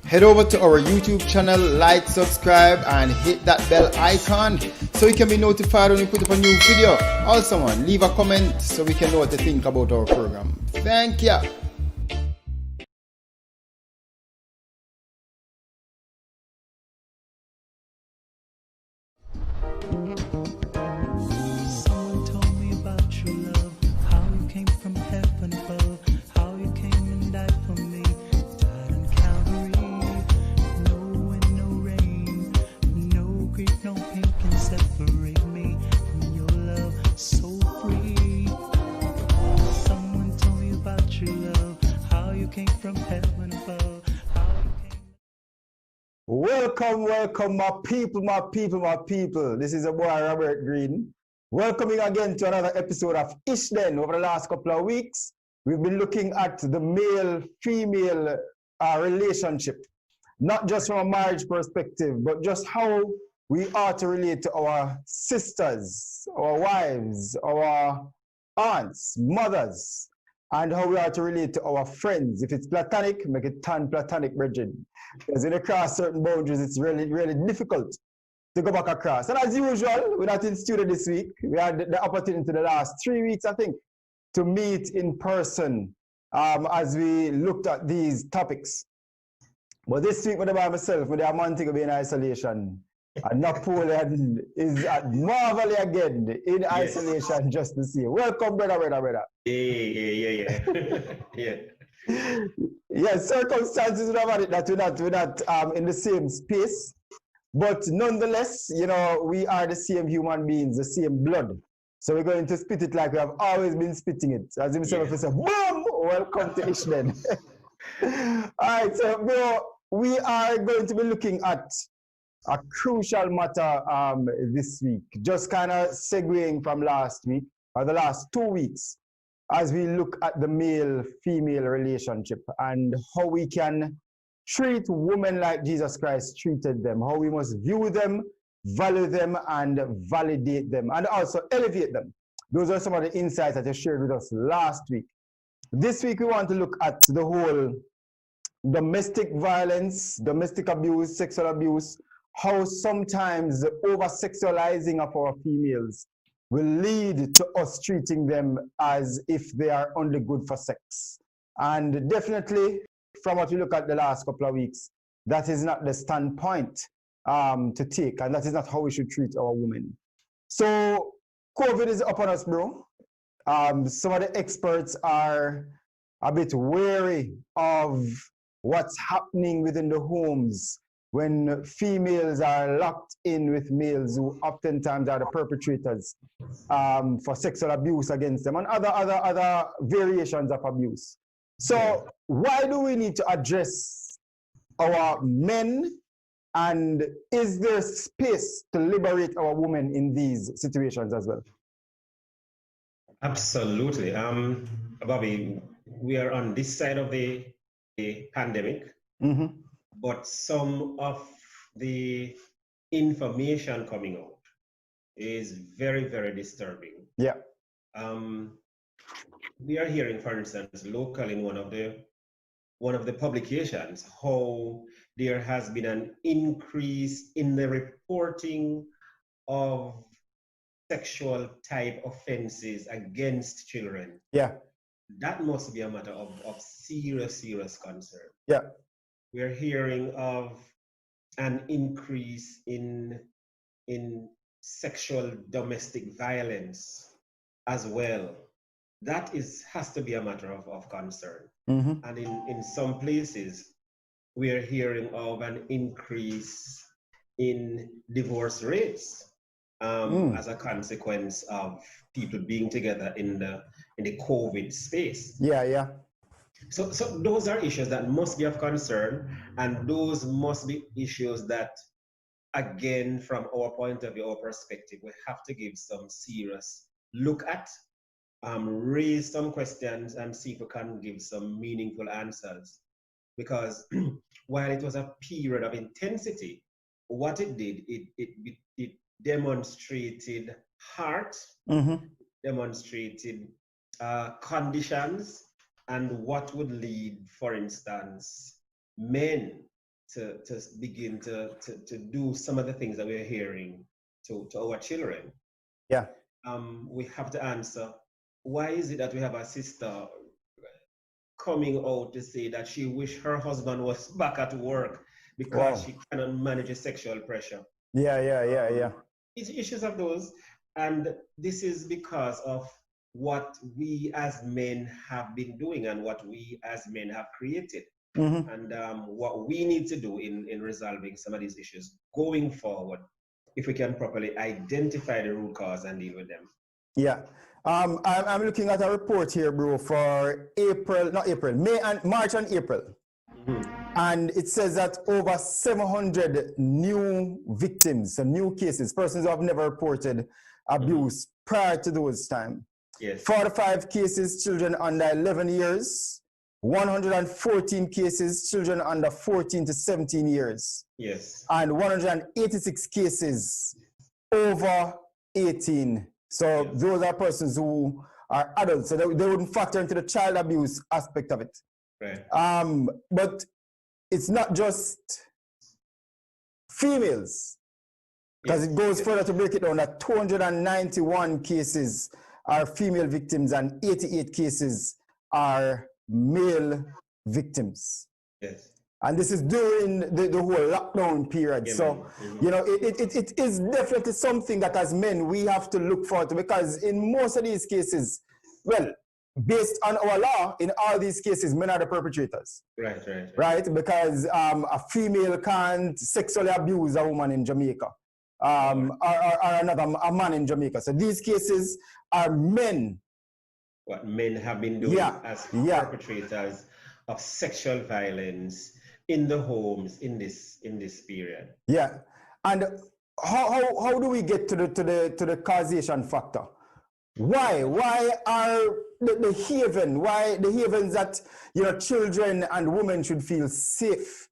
Head over to our YouTube channel, like, subscribe, and hit that bell icon so you can be notified when we put up a new video. Also, man, leave a comment so we can know what you think about our program. Thank ya. Someone told me about your love, how you came from heaven above, how you came and died for me, died on Calvary. No wind, no rain, no grief, no pain can separate me from your love so free. Someone told me about your love, how you came from heaven above, how you came. Welcome, my people. This is a boy, Robert Green. Welcoming again to another episode of Ishden. Over the last couple of weeks, we've been looking at the male-female relationship, not just from a marriage perspective, but just how we are to relate to our sisters, our wives, our aunts, mothers, and how we are to relate to our friends. If it's platonic, make it tan-platonic, brethren. Because when you cross certain boundaries, it's really, really difficult to go back across. And as usual, we're not in studio this week. We had the opportunity the last 3 weeks, I think, to meet in person as we looked at these topics. But this week, when I'm by myself, with the Montego Bay in isolation, and Napoleon is at Marvel again in isolation just to see. Welcome, brother. Yeah. Yeah. Yes, circumstances would have had it that we're not in the same space. But nonetheless, you know, we are the same human beings, the same blood. So we're going to spit it like we have always been spitting it. As himself said, boom! Welcome to Ishden. All right, so bro, we are going to be looking at a crucial matter this week. Just kind of segueing from last week, or the last 2 weeks, as we look at the male-female relationship and how we can treat women like Jesus Christ treated them, how we must view them, value them, and validate them, and also elevate them. Those are some of the insights that you shared with us last week. This week, we want to look at the whole domestic violence, domestic abuse, sexual abuse, how sometimes the over-sexualizing of our females will lead to us treating them as if they are only good for sex. And definitely, from what we look at the last couple of weeks, that is not the standpoint to take, and that is not how we should treat our women. So COVID is upon us, bro. Some of the experts are a bit wary of what's happening within the homes when females are locked in with males who oftentimes are the perpetrators for sexual abuse against them and other variations of abuse. So why do we need to address our men, and is there space to liberate our women in these situations as well? Absolutely. Bobby, we are on this side of the pandemic, but some of the information coming out is very, very disturbing. Yeah. We are hearing, for instance, locally in one of the publications, how there has been an increase in the reporting of sexual type offenses against children. Yeah. That must be a matter of serious concern. Yeah. We're hearing of an increase in sexual domestic violence as well. That has to be a matter of concern. And in some places, we're hearing of an increase in divorce rates as a consequence of people being together in the COVID space. Yeah. So those are issues that must be of concern, and those must be issues that, again, from our point of view, our perspective, we have to give some serious look at, raise some questions, and see if we can give some meaningful answers. Because while it was a period of intensity, what it did, it demonstrated heart, demonstrated conditions, and what would lead, for instance, men to begin to do some of the things that we're hearing to our children. Yeah. We have to answer, why is it that we have a sister coming out to say that she wished her husband was back at work because she cannot manage a sexual pressure? Yeah. It's issues of those, and this is because of what we as men have been doing and what we as men have created. And what we need to do in resolving some of these issues going forward, if we can properly identify the root cause and deal with them. Yeah. I'm looking at a report here, bro, for March and April. And it says that over 700 new victims, so new cases, persons who have never reported abuse prior to those time. Yes. 45 cases, children under 11 years. 114 cases, children under 14 to 17 years. Yes. And 186 cases over 18. So those are persons who are adults. So they wouldn't factor into the child abuse aspect of it. Right. But it's not just females, because it goes further to break it down that 291 cases are female victims and 88 cases are male victims. Yes. And this is during the whole lockdown period. Yeah, so, you know, it is definitely something that as men we have to look forward to, because in most of these cases, well, based on our law, in all these cases, men are the perpetrators. Right? Because a female can't sexually abuse a woman in Jamaica. Or a man in Jamaica. So these cases are men. What men have been doing as perpetrators of sexual violence in the homes in this period. Yeah. And how do we get to the causation factor? Why are the havens that, you know, children and women should feel safe?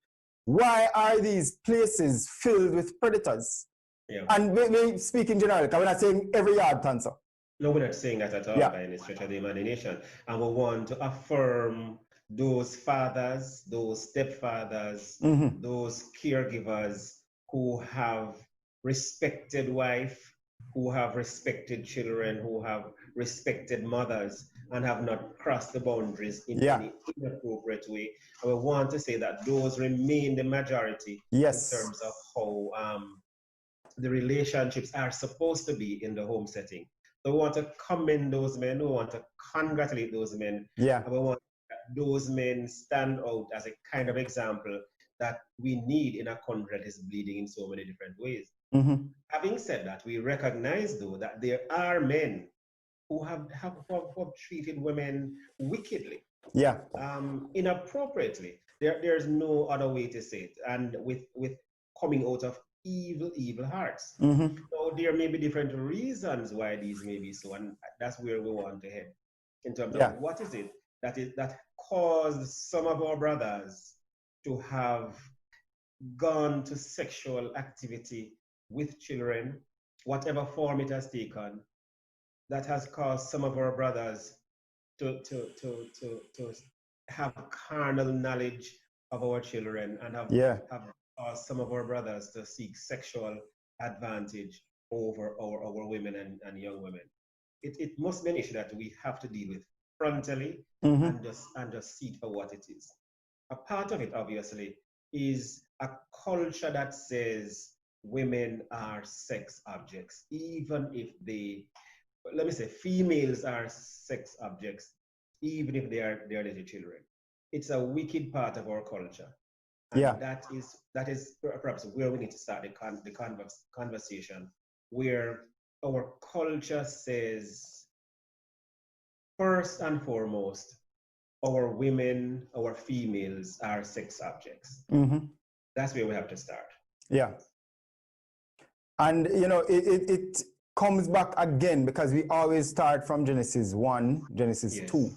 Why are these places filled with predators? Yeah. And we speak in general, because we're not saying every yard cancer. No, we're not saying that at all by any stretch of the imagination. And we want to affirm those fathers, those stepfathers, those caregivers who have respected wife, who have respected children, who have respected mothers, and have not crossed the boundaries in any inappropriate way. And we want to say that those remain the majority in terms of how the relationships are supposed to be in the home setting. So we want to commend those men, we want to congratulate those men, and we want those men stand out as a kind of example that we need in a country that is bleeding in so many different ways. Having said that, we recognize, though, that there are men who have treated women wickedly, inappropriately. There's no other way to say it, and with coming out of evil hearts. So there may be different reasons why these may be so, and that's where we want to head in terms of what is it that caused some of our brothers to have gone to sexual activity with children, whatever form it has taken, that has caused some of our brothers to have carnal knowledge of our children and have caused some of our brothers to seek sexual advantage over our women and young women. It must be an issue that we have to deal with frontally and just see it for what it is. A part of it, obviously, is a culture that says women are sex objects, even if females are sex objects, even if they are little children. It's a wicked part of our culture. And that is perhaps where we need to start the conversation, where our culture says, first and foremost, our women, our females are sex objects. That's where we have to start. Yeah. And, you know, it comes back again because we always start from Genesis 1, Genesis 2.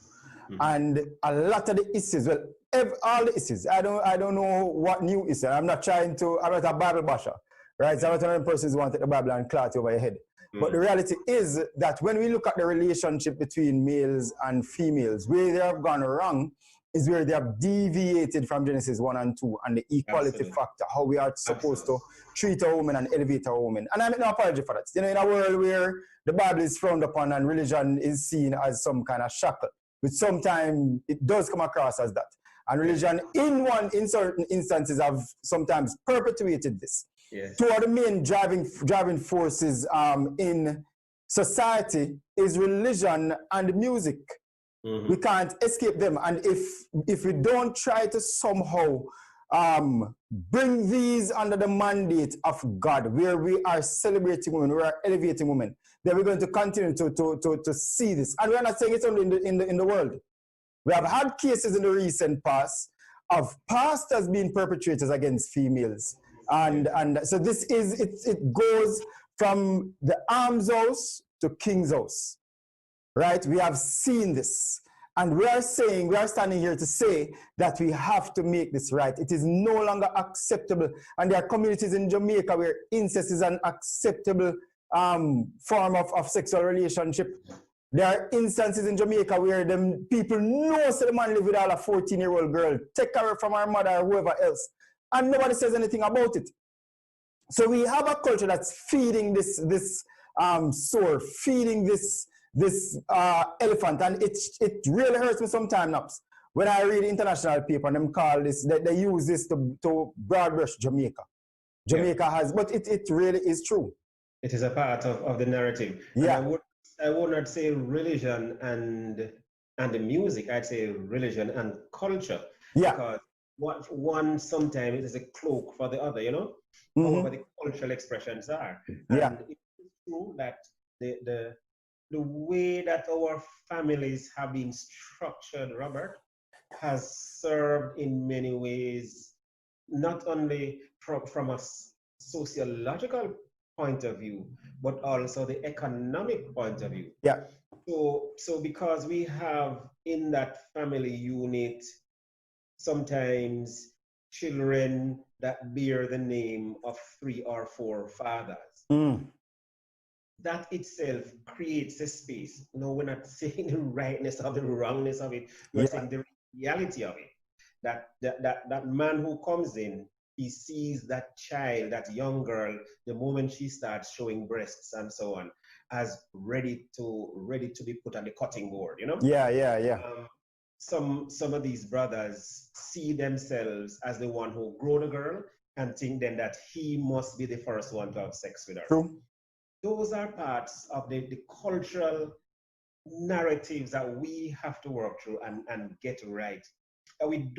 And a lot of the issues, all the issues, I don't know what new is. I'm not a Bible basher, right? So I'm not one person who wants to take the Bible and clout over your head. But the reality is that when we look at the relationship between males and females, where they have gone wrong is where they have deviated from Genesis 1 and 2 and the equality Absolutely. factor, how we are supposed to treat a woman and elevate a woman. And I make no apology for that. You know, in a world where the Bible is frowned upon and religion is seen as some kind of shackle, which sometimes it does come across as that. And religion, in certain instances, have sometimes perpetuated this. Yes. Two of the main driving forces in society is religion and music. We can't escape them. And if we don't try to somehow bring these under the mandate of God, where we are celebrating women, we are elevating women, then we're going to continue to see this. And we're not saying it's only in the world. We have had cases in the recent past of pastors being perpetrators against females. And so this is, it goes from the alms house to king's house, right? We have seen this. And we are standing here to say that we have to make this right. It is no longer acceptable. And there are communities in Jamaica where incest is an acceptable form of sexual relationship. There are instances in Jamaica where them people know that the man live with all a 14-year-old girl, take her from her mother or whoever else, and nobody says anything about it. So we have a culture that's feeding this sore, feeding this elephant, and it really hurts me sometimes when I read international paper and them call this, they use this to broad brush Jamaica. Jamaica has, but it really is true. It is a part of the narrative. Yeah. And I would not say religion and the music. I'd say religion and culture. Yeah. Because what one sometimes is a cloak for the other, you know? However the cultural expressions are. Yeah. And it's true that the way that our families have been structured, Robert, has served in many ways, not only from a sociological point of view, but also the economic point of view. Yeah. So because we have in that family unit sometimes children that bear the name of 3 or 4 fathers, that itself creates a space. No, we're not saying the rightness or the wrongness of it. We're saying the reality of it. That man who comes in, he sees that child, that young girl, the moment she starts showing breasts and so on, as ready to be put on the cutting board, you know? Yeah. Some of these brothers see themselves as the one who grow the girl and think then that he must be the first one to have sex with her. True. Those are parts of the cultural narratives that we have to work through and get right. We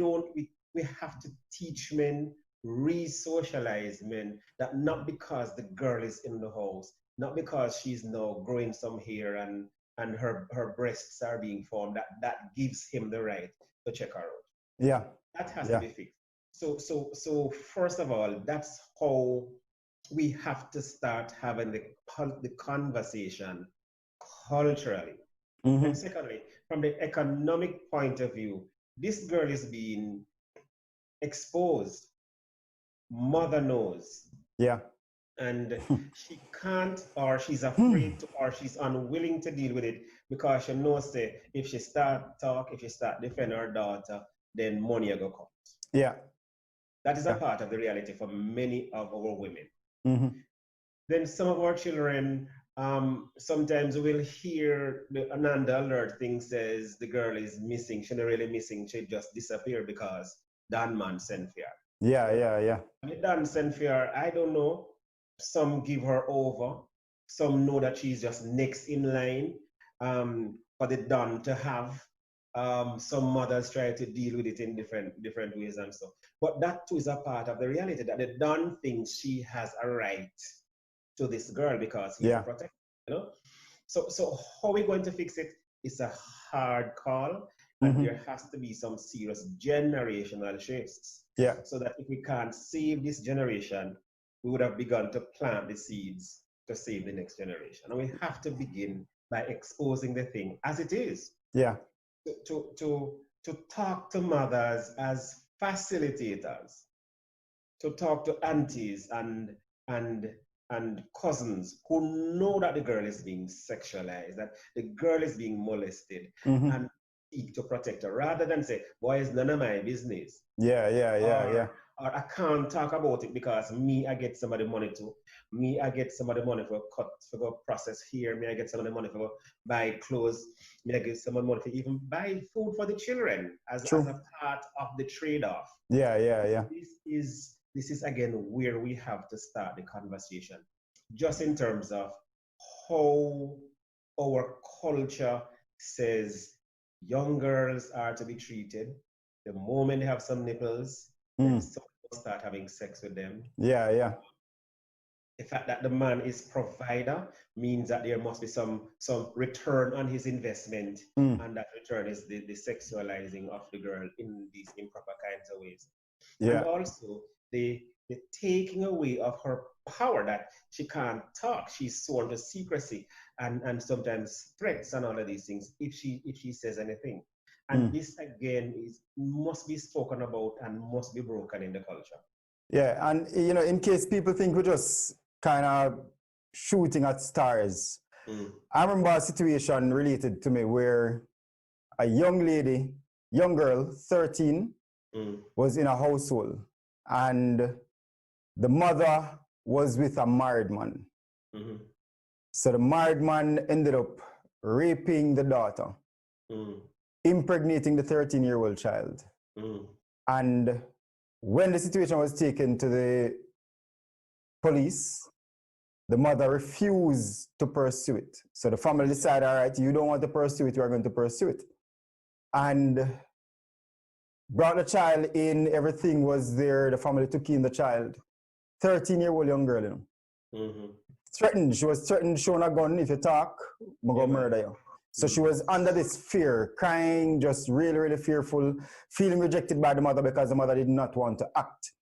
have to teach men, re-socialize men, that not because the girl is in the house, not because she's now growing some hair and her breasts are being formed, that gives him the right to check her out. Yeah. That has to be fixed. So first of all, that's how we have to start having the conversation culturally. And secondly, from the economic point of view, this girl is being exposed. Mother knows. Yeah. And she can't, or she's afraid to, or she's unwilling to deal with it because she knows that if she start defend her daughter, then money will come. Yeah. That is a part of the reality for many of our women. Then some of our children, sometimes we'll hear the Ananda alert thing says the girl is missing. She's not really missing. She just disappeared because Dan man sent for her. Yeah. And the Dan sent for her, I don't know. Some give her over. Some know that she's just next in line for the Don to have. Some mothers try to deal with it in different ways and stuff. But that too is a part of the reality that the Don thinks she has a right to this girl because he's a protector, you know? So how are we going to fix it? It's a hard call, and there has to be some serious generational shifts. Yeah. So that if we can't save this generation, we would have begun to plant the seeds to save the next generation. And we have to begin by exposing the thing as it is. Yeah. To talk to mothers as facilitators, to talk to aunties and cousins who know that the girl is being sexualized, that the girl is being molested, and seek to protect her, rather than say, boy, it's none of my business. Yeah. Or I can't talk about it because me, I get some of the money too. Me, I get some of the money for cut, for go process here. Me, I get some of the money for buy clothes. Me, I get some of the money for even buy food for the children as True. a part of the trade-off. Yeah. This is again where we have to start the conversation, just in terms of how our culture says young girls are to be treated. The moment they have some nipples, then someone will start having sex with them. Yeah. The fact that the man is provider means that there must be some return on his investment, and that return is the sexualizing of the girl in these improper kinds of ways. Yeah. And also the taking away of her power, that she can't talk, she's sworn to secrecy and sometimes threats and all of these things if she says anything. And this again must be spoken about and must be broken in the culture. Yeah, and you know, in case people think we're just kind of shooting at stars, I remember a situation related to me where a young lady, young girl, 13, was in a household, and the mother was with a married man. So the married man ended up raping the daughter, impregnating the 13-year-old child. And when the situation was taken to the police, the mother refused to pursue it. So the family decided, all right, you don't want to pursue it, you are going to pursue it. And brought the child in, everything was there, the family took in the child. 13-year-old young girl, you know. Threatened, she was threatened, showing a gun, if you talk, I'm going to murder you. So she was under this fear, crying, just really, really fearful, feeling rejected by the mother because the mother did not want to act.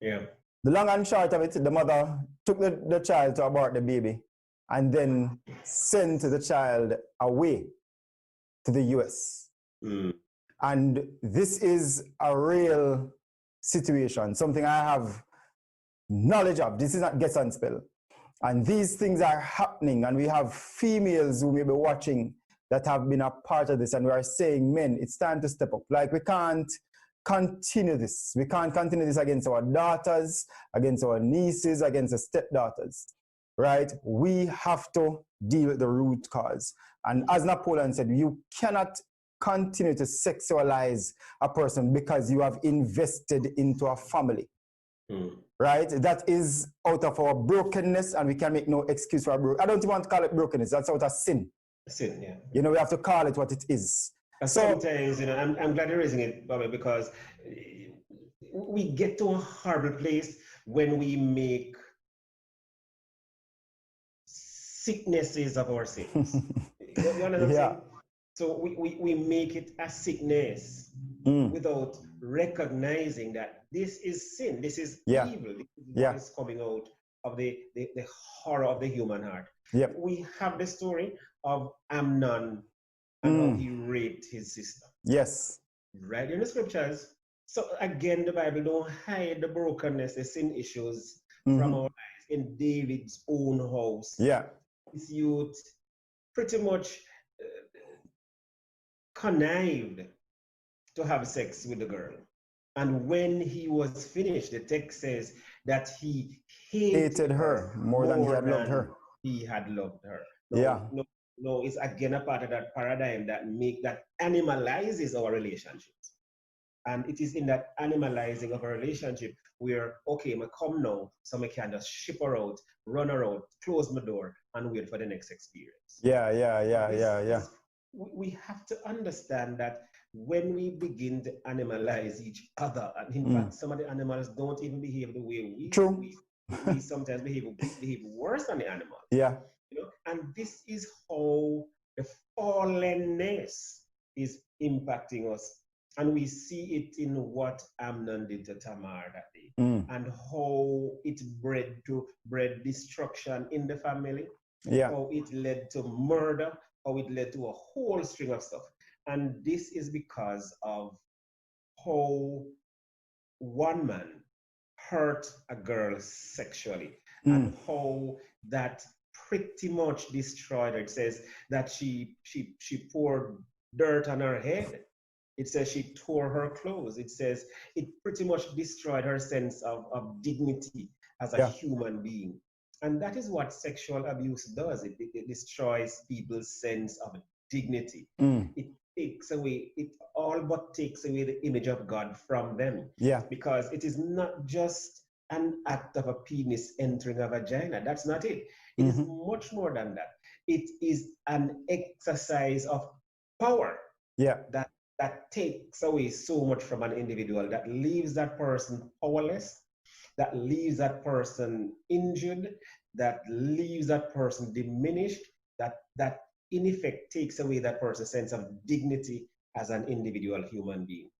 Yeah. The long and short of it, the mother took the child to abort the baby and then sent the child away to the US. And this is a real situation, something I have knowledge of. This is not guess and spell. And these things are happening, and we have females who may be watching that have been a part of this, and we are saying, men, it's time to step up. Like, we can't continue this. We can't continue this against our daughters, against our nieces, against the stepdaughters, right? We have to deal with the root cause. And as Napoleon said, you cannot continue to sexualize a person because you have invested into a family. Right? That is out of our brokenness, and we can make no excuse for our brokenness. I don't even want to call it brokenness. That's out of sin. Sin, yeah. You know, we have to call it what it is. And sometimes, you know, I'm glad you're raising it, Bobby, because we get to a horrible place when we make sicknesses of our sins. You know what I'm saying? So we make it a sickness without recognizing that this is sin, this is evil, this is what is coming out of the horror of the human heart. We have the story of Amnon and how he raped his sister. Yes. Right in the scriptures. So again, the Bible don't hide the brokenness, the sin issues from our eyes. In David's own house, his youth pretty much connived to have sex with the girl. And when he was finished, the text says that he hated her more than he had loved her. He had loved her. No, it's again a part of that paradigm that animalizes our relationships. And it is in that animalizing of a relationship where, okay, I come now, so I can just ship her out, run her out, close my door, and wait for the next experience. We have to understand that when we begin to animalize each other, and in fact, some of the animals don't even behave the way we do. We sometimes behave worse than the animal. You know? And this is how the fallenness is impacting us. And we see it in what Amnon did to Tamar that day, and how it bred destruction in the family, how it led to murder, how it led to a whole string of stuff. And this is because of how one man hurt a girl sexually, and how that pretty much destroyed her. It says that she poured dirt on her head. It says she tore her clothes. It says it pretty much destroyed her sense of dignity as a Yeah. human being. And that is what sexual abuse does. It destroys people's sense of dignity. It takes away, it all but takes away the image of God from them. Yeah. Because it is not just an act of a penis entering a vagina. That's not it. It is much more than that. It is an exercise of power Yeah. that takes away so much from an individual, that leaves that person powerless, that leaves that person injured, that leaves that person diminished, that in effect takes away that person's sense of dignity as an individual human being.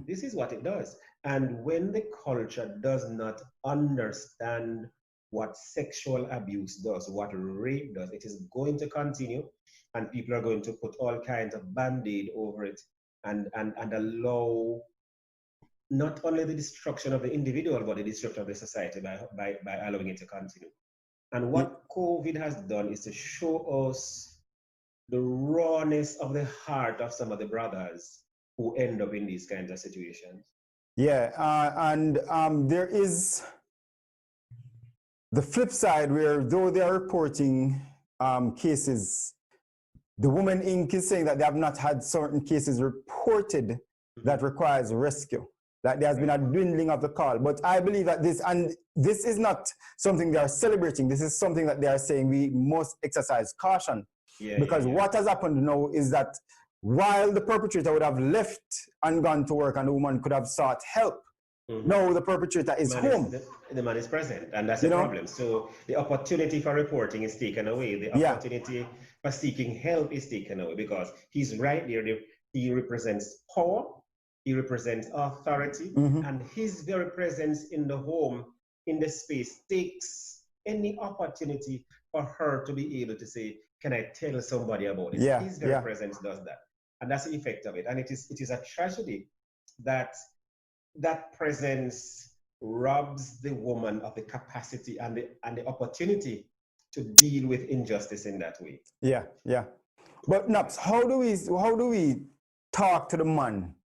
This is what it does. And when the culture does not understand what sexual abuse does, what rape does, it is going to continue, and people are going to put all kinds of band-aid over it and allow not only the destruction of the individual, but the destruction of the society by allowing it to continue. And what COVID has done is to show us the rawness of the heart of some of the brothers who end up in these kinds of situations. Yeah, and there is the flip side where, though they are reporting cases, the Women Inc. is saying that they have not had certain cases reported that requires rescue, that there has been a dwindling of the call. But I believe that this is not something they are celebrating. This is something that they are saying we must exercise caution. Because what has happened now is that while the perpetrator would have left and gone to work and the woman could have sought help, now the perpetrator is home. The man is present, and that's the problem. So the opportunity for reporting is taken away. The opportunity for seeking help is taken away because he's right there. He represents power, he represents authority, and his very presence in the home, in the space, takes any opportunity for her to be able to say, can I tell somebody about it? His very presence does that. And that's the effect of it. And it is a tragedy that that presence robs the woman of the capacity and the opportunity to deal with injustice in that way. Yeah, yeah. But Naps, how do we talk to the man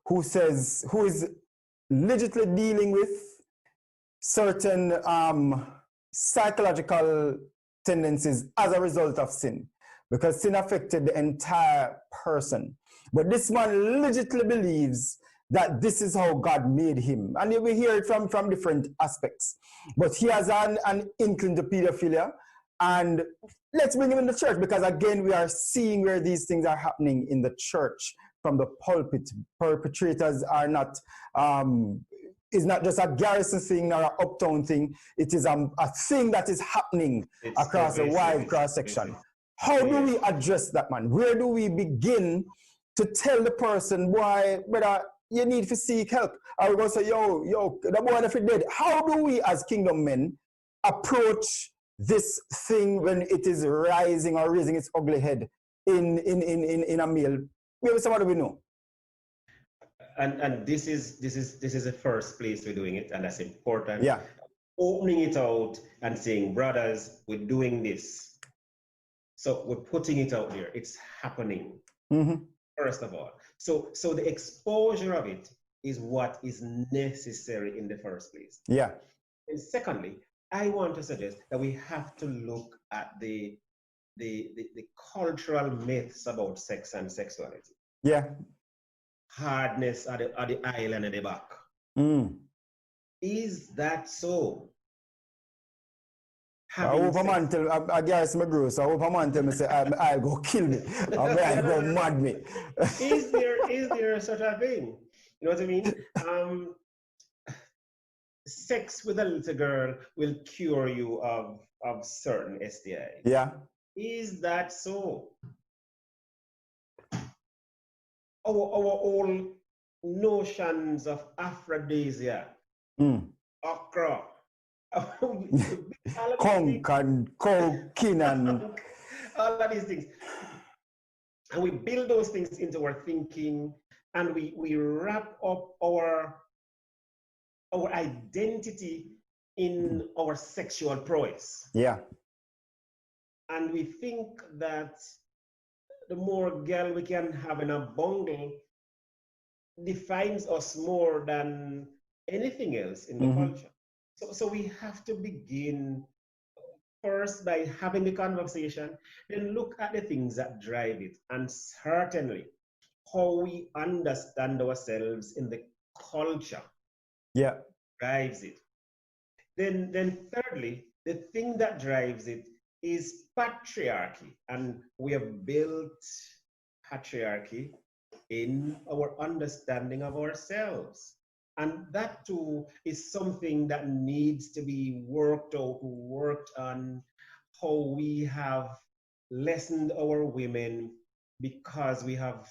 who is legitimately dealing with certain psychological tendencies as a result of sin? Because sin affected the entire person. But this man legitimately believes that this is how God made him. And you will hear it from different aspects. But he has an inkling to pedophilia. And let's bring him in the church, because again, we are seeing where these things are happening in the church from the pulpit. Perpetrators are not, it's not just a Garrison thing or an Uptown thing. It is a thing that is happening across a wide cross-section. How do we address that, man? Where do we begin to tell the person, boy, brother, you need to seek help? Or we go say, yo, the boy if he dead. How do we as kingdom men approach this thing when it is rising or raising its ugly head in a male? Maybe somebody we know. And this is the first place we're doing it, and that's important. Yeah. Opening it out and saying, brothers, we're doing this. So we're putting it out there. It's happening. First of all. So the exposure of it is what is necessary in the first place. Yeah. And secondly, I want to suggest that we have to look at the cultural myths about sex and sexuality. Yeah. Hardness at the island at the back. Is that so? I hope a man tell I guess my gross. I hope a man tell me say I'll go kill me. I'll go mad me. Is there such a thing? You know what I mean? Sex with a little girl will cure you of certain STIs. Yeah. Is that so? Our old notions of aphrodisia, okra, conk and cocaine and all of these things. And we build those things into our thinking, and we wrap up our identity in our sexual prowess. Yeah. And we think that the more girl we can have in a bungle defines us more than anything else in the culture. So we have to begin first by having the conversation, then look at the things that drive it, and certainly how we understand ourselves in the culture drives it. Then thirdly, the thing that drives it is patriarchy, and we have built patriarchy in our understanding of ourselves. And that too is something that needs to be worked out, worked on, how we have lessened our women because we have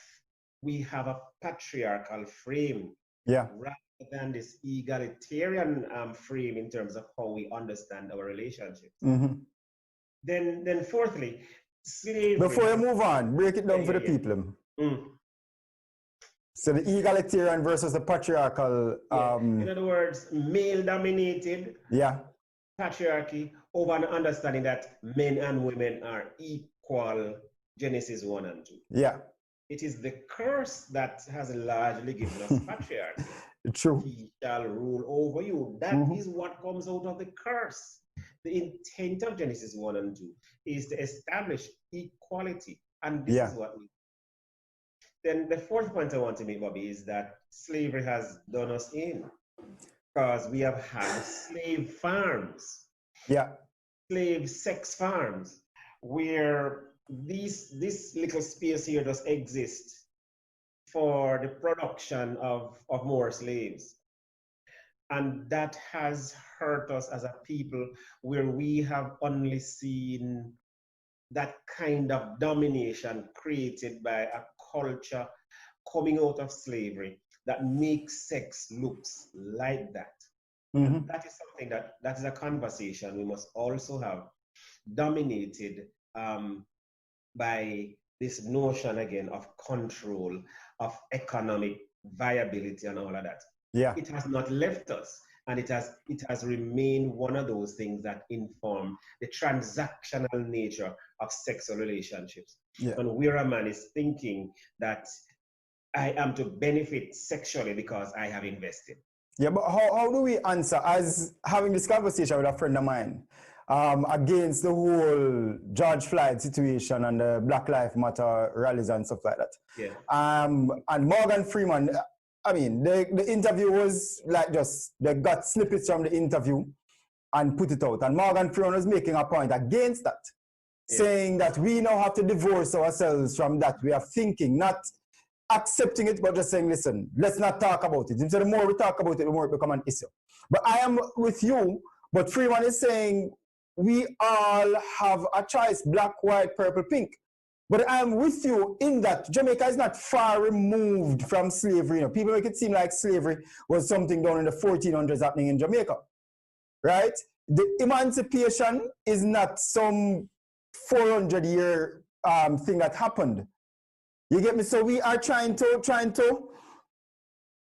a patriarchal frame rather than this egalitarian frame in terms of how we understand our relationships. Then fourthly, slavery. Before you move on, break it down for the people. So the egalitarian versus the patriarchal. In other words, male-dominated patriarchy over an understanding that men and women are equal, Genesis 1 and 2. Yeah. It is the curse that has largely given us patriarchy. True. He shall rule over you. That is what comes out of the curse. The intent of Genesis 1 and 2 is to establish equality. And this is what we do. Then the fourth point I want to make, Bobby, is that slavery has done us in, because we have had slave farms, slave sex farms, where this little space here does exist for the production of more slaves. And that has hurt us as a people, where we have only seen that kind of domination created by a culture coming out of slavery that makes sex looks like that. That is something that is a conversation we must also have, dominated by this notion again of control, of economic viability and all of that. It has not left us, and it has remained one of those things that inform the transactional nature of sexual relationships. And where a man is thinking that I am to benefit sexually because I have invested. Yeah, but how do we answer, as having this conversation with a friend of mine, against the whole George Floyd situation and the Black Lives Matter rallies and stuff like that? And Morgan Freeman, I mean, the interview was like just, they got snippets from the interview and put it out. And Morgan Freeman was making a point against that, saying that we now have to divorce ourselves from that way of thinking, not accepting it, but just saying, listen, let's not talk about it. So the more we talk about it, the more it becomes an issue. But I am with you, but Freeman is saying we all have a choice, black, white, purple, pink. But I'm with you in that Jamaica is not far removed from slavery. You know, people make it seem like slavery was something done in the 1400s happening in Jamaica, right? The emancipation is not some 400-year thing that happened. You get me? So we are trying to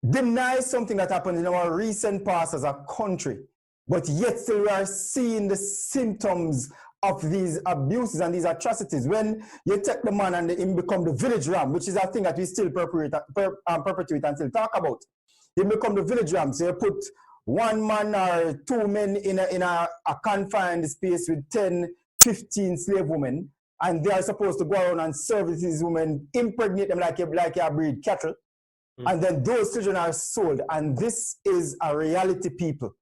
deny something that happened in our recent past as a country, but yet still we are seeing the symptoms of these abuses and these atrocities. When you take the man and him become the village ram, which is a thing that we still perpetuate and still talk about. He become the village ram. So you put one man or two men in a confined space with 10, 15 slave women, and they are supposed to go around and service these women, impregnate them like you breed cattle, and then those children are sold. And this is a reality, people.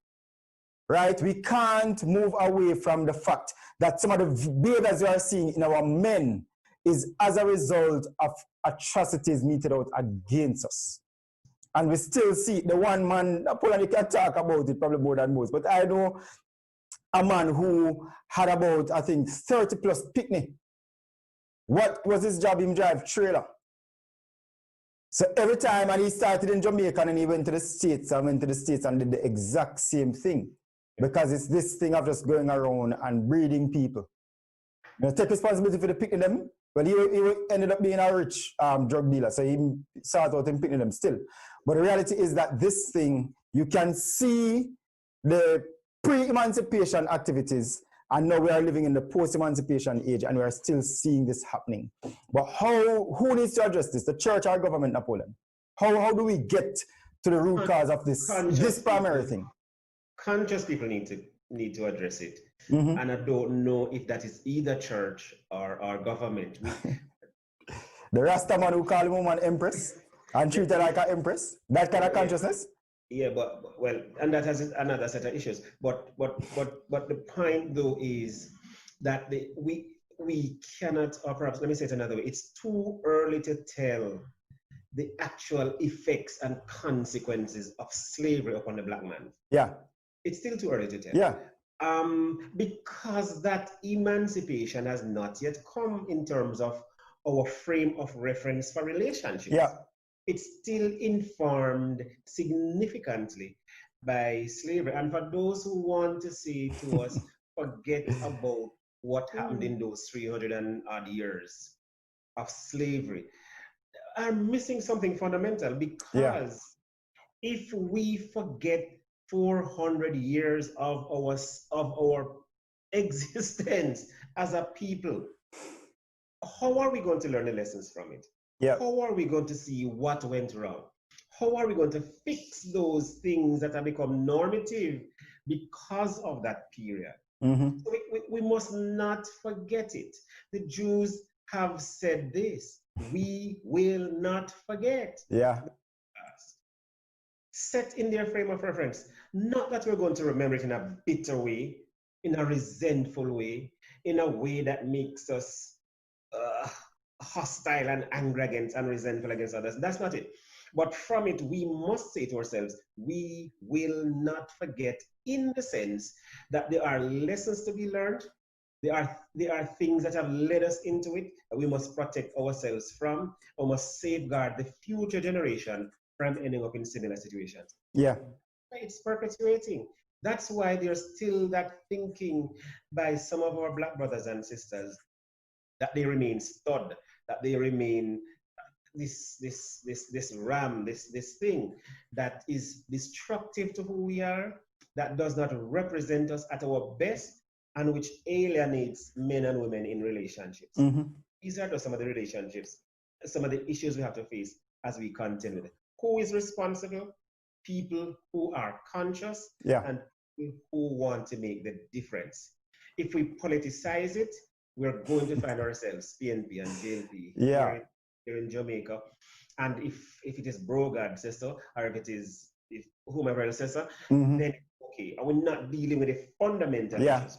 Right? We can't move away from the fact that some of the behaviors we are seeing in our men is as a result of atrocities meted out against us. And we still see the one man, Napoleon can talk about it probably more than most, but I know a man who had about, I think, 30 plus picnic. What was his job? Him drive trailer. So every time, and he started in Jamaica and he went to the States and did the exact same thing. Because it's this thing of just going around and breeding people. You know, take responsibility for the picking them. Well, he ended up being a rich drug dealer, so he started out in picking them still. But the reality is that this thing, you can see the pre-emancipation activities And now we are living in the post-emancipation age and we are still seeing this happening. But who needs to address this? The church or government, Napoleon? How do we get to the root cause of this primary thing? Conscious people need to address it. And I don't know if that is either church or government. The Rasta man who call woman empress and treat her like an empress, that kind of consciousness? Yeah, but well, and that has another set of issues. But the point though is that we cannot, or perhaps let me say it another way, it's too early to tell the actual effects and consequences of slavery upon the black man. Yeah. It's still too early to tell. Yeah. Because that emancipation has not yet come in terms of our frame of reference for relationships. Yeah. It's still informed significantly by slavery. And for those who want to say to us, forget about what happened in those 300 and odd years of slavery, are missing something fundamental, because if we forget 400 years of our existence as a people, how are we going to learn the lessons from it? Yeah. How are we going to see what went wrong? How are we going to fix those things that have become normative because of that period? So we must not forget it. The Jews have said this: we will not forget. Yeah. Set in their frame of reference. Not that we're going to remember it in a bitter way, in a resentful way, in a way that makes us hostile and angry against and resentful against others. That's not it. But from it, we must say to ourselves, we will not forget, in the sense that there are lessons to be learned. There are things that have led us into it that we must protect ourselves from, or must safeguard the future generation from ending up in similar situations. Yeah. It's perpetuating. That's why there's still that thinking by some of our black brothers and sisters that they remain stud, that they remain this thing that is destructive to who we are, that does not represent us at our best, and which alienates men and women in relationships. These are just some of the relationships, some of the issues we have to face as we contend with it. Who is responsible? People who are conscious and people who want to make the difference. If we politicize it, we're going to find ourselves PNP and JLP here in Jamaica. And if it is Brogard says so, or if whomever else says so, then okay. And we're not dealing with the fundamental issues.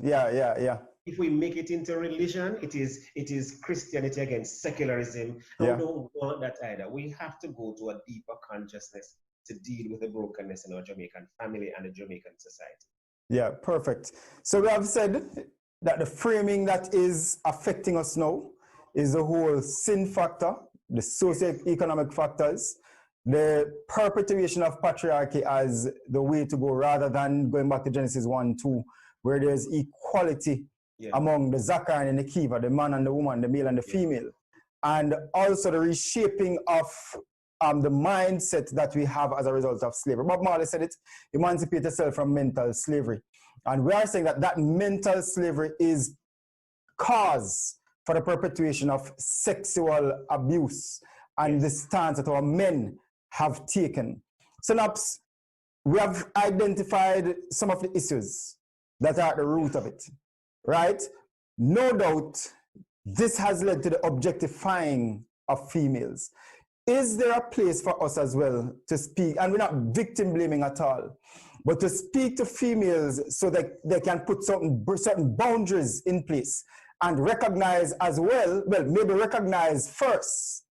If we make it into religion, it is Christianity against secularism. And we don't want that either. We have to go to a deeper consciousness to deal with the brokenness in our Jamaican family and the Jamaican society. Yeah, perfect. So we have said that the framing that is affecting us now is the whole sin factor, the socio-economic factors, the perpetuation of patriarchy as the way to go, rather than going back to Genesis 1-2, where there's equality among the Zakar and the Kiva, the man and the woman, the male and the female. And also the reshaping of the mindset that we have as a result of slavery. Bob Marley said it: emancipate yourself from mental slavery. And we are saying that mental slavery is cause for the perpetuation of sexual abuse and the stance that our men have taken. So now, we have identified some of the issues that are at the root of it, right? No doubt, this has led to the objectifying of females. Is there a place for us as well to speak, and we're not victim blaming at all, but to speak to females so that they can put certain boundaries in place and recognize as well, maybe recognize first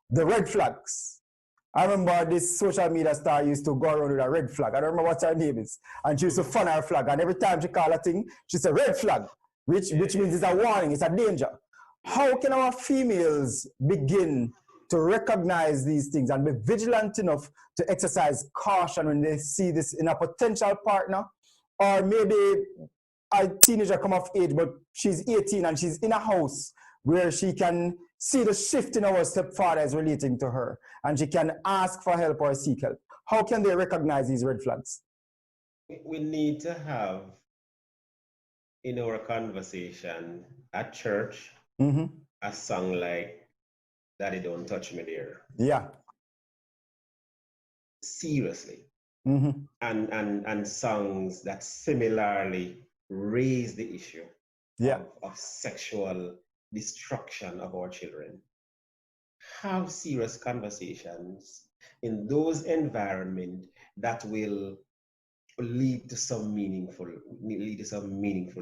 the red flags. I remember this social media star used to go around with a red flag. I don't remember what her name is. And she used to fun her flag. And every time she called a thing, she said red flag, which means it's a warning, it's a danger. How can our females begin to recognize these things and be vigilant enough to exercise caution when they see this in a potential partner? Or maybe a teenager come of age, but she's 18 and she's in a house where she can see the shift in our stepfathers relating to her, and she can ask for help or seek help. How can they recognize these red flags? We need to have in our conversation at church Mm-hmm. a song like Daddy Don't Touch Me There. Yeah. Seriously. Mm-hmm. And songs that similarly raise the issue Yeah. of sexual destruction of our children. Have serious conversations in those environments that will lead to some meaningful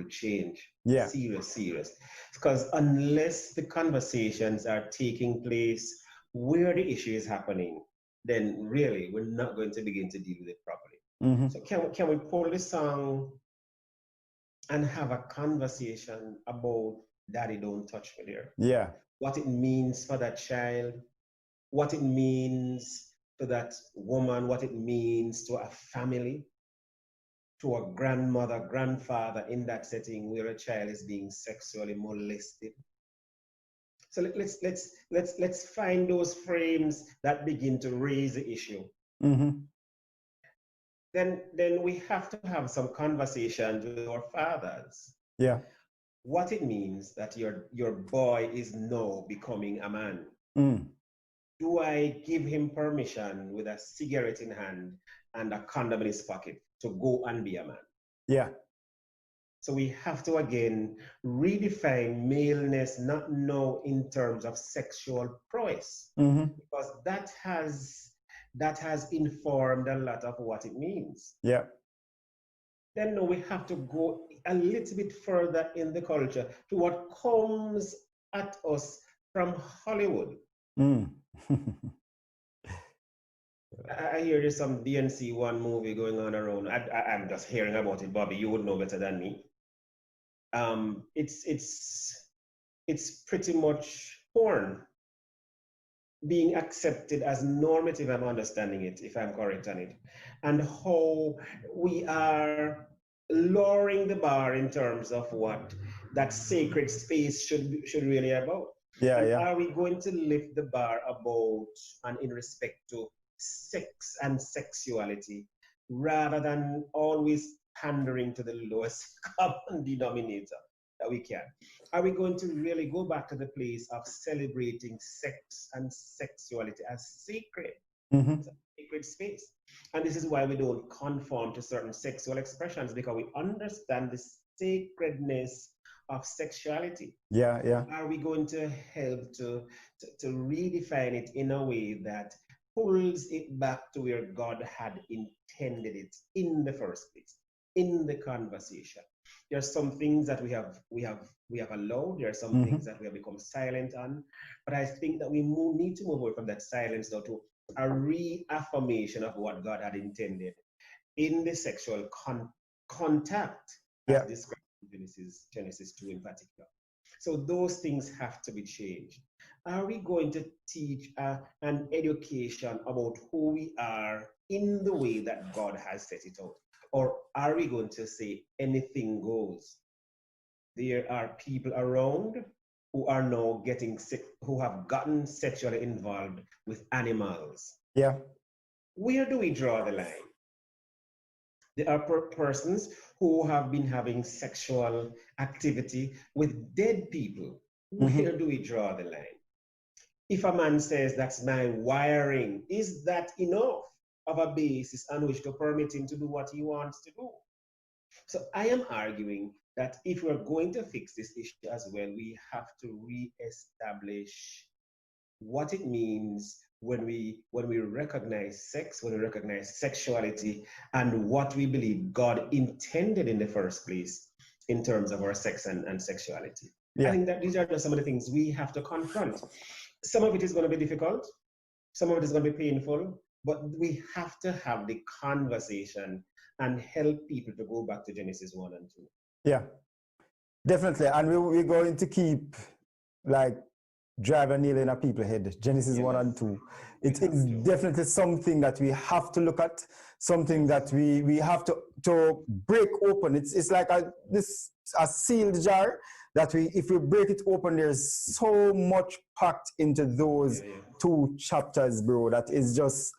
change. Yeah. Serious. Because unless the conversations are taking place where the issue is happening, then really we're not going to begin to deal with it properly. Mm-hmm. So can we pull this song and have a conversation about Daddy Don't Touch Me There? Yeah. What it means for that child, what it means to that woman, what it means to a family, to a grandmother, grandfather in that setting where a child is being sexually molested. So let's find those frames that begin to raise the issue. Mm-hmm. Then we have to have some conversations with our fathers. Yeah. What it means that your boy is now becoming a man. Mm. Do I give him permission with a cigarette in hand and a condom in his pocket to go and be a man? Yeah. So we have to again redefine maleness, not now in terms of sexual prowess, Mm-hmm. because that has informed a lot of what it means. Yeah. Then no, we have to go a little bit further in the culture to what comes at us from Hollywood. Mm. I hear there's some DNC one movie going on around. I'm just hearing about it, Bobby. You would know better than me. It's pretty much porn being accepted as normative. I'm understanding it, if I'm correct on it, and how we are lowering the bar in terms of what that sacred space should really about. Yeah. And Yeah. are we going to lift the bar about and in respect to sex and sexuality rather than always pandering to the lowest common denominator that we can? Are we going to really go back to the place of celebrating sex and sexuality as sacred? Mm-hmm. It's a sacred space. And this is why we don't conform to certain sexual expressions, because we understand the sacredness of sexuality. Yeah. Yeah. Are we going to help to redefine it in a way that pulls it back to where God had intended it in the first place, in the conversation? There are some things that we have allowed. There are some Mm-hmm. things that we have become silent on. But I think that we need to move away from that silence now to a reaffirmation of what God had intended in the sexual contact as Yeah. described in Genesis 2 in particular. So those things have to be changed. Are we going to teach an education about who we are in the way that God has set it out? Or are we going to say anything goes? There are people around who are now getting sick, who have gotten sexually involved with animals. Yeah. Where do we draw the line? There are persons who have been having sexual activity with dead people. Where do we draw the line? If a man says that's my wiring, is that enough of a basis on which to permit him to do what he wants to do? So I am arguing that if we're going to fix this issue as well, we have to re-establish what it means when we recognize sex, when we recognize sexuality, and what we believe God intended in the first place in terms of our sex and sexuality. Yeah. I think that these are just some of the things we have to confront. Some of it is going to be difficult, some of it is going to be painful, but we have to have the conversation and help people to go back to Genesis 1 and 2. Yeah. Definitely. And we're going to keep like drive a nail in a people's head. Genesis 1 and 2. It is definitely something that we have to look at, something that we have to break open. It's like a sealed jar that if we break it open, there's so much packed into those two chapters, bro, that is just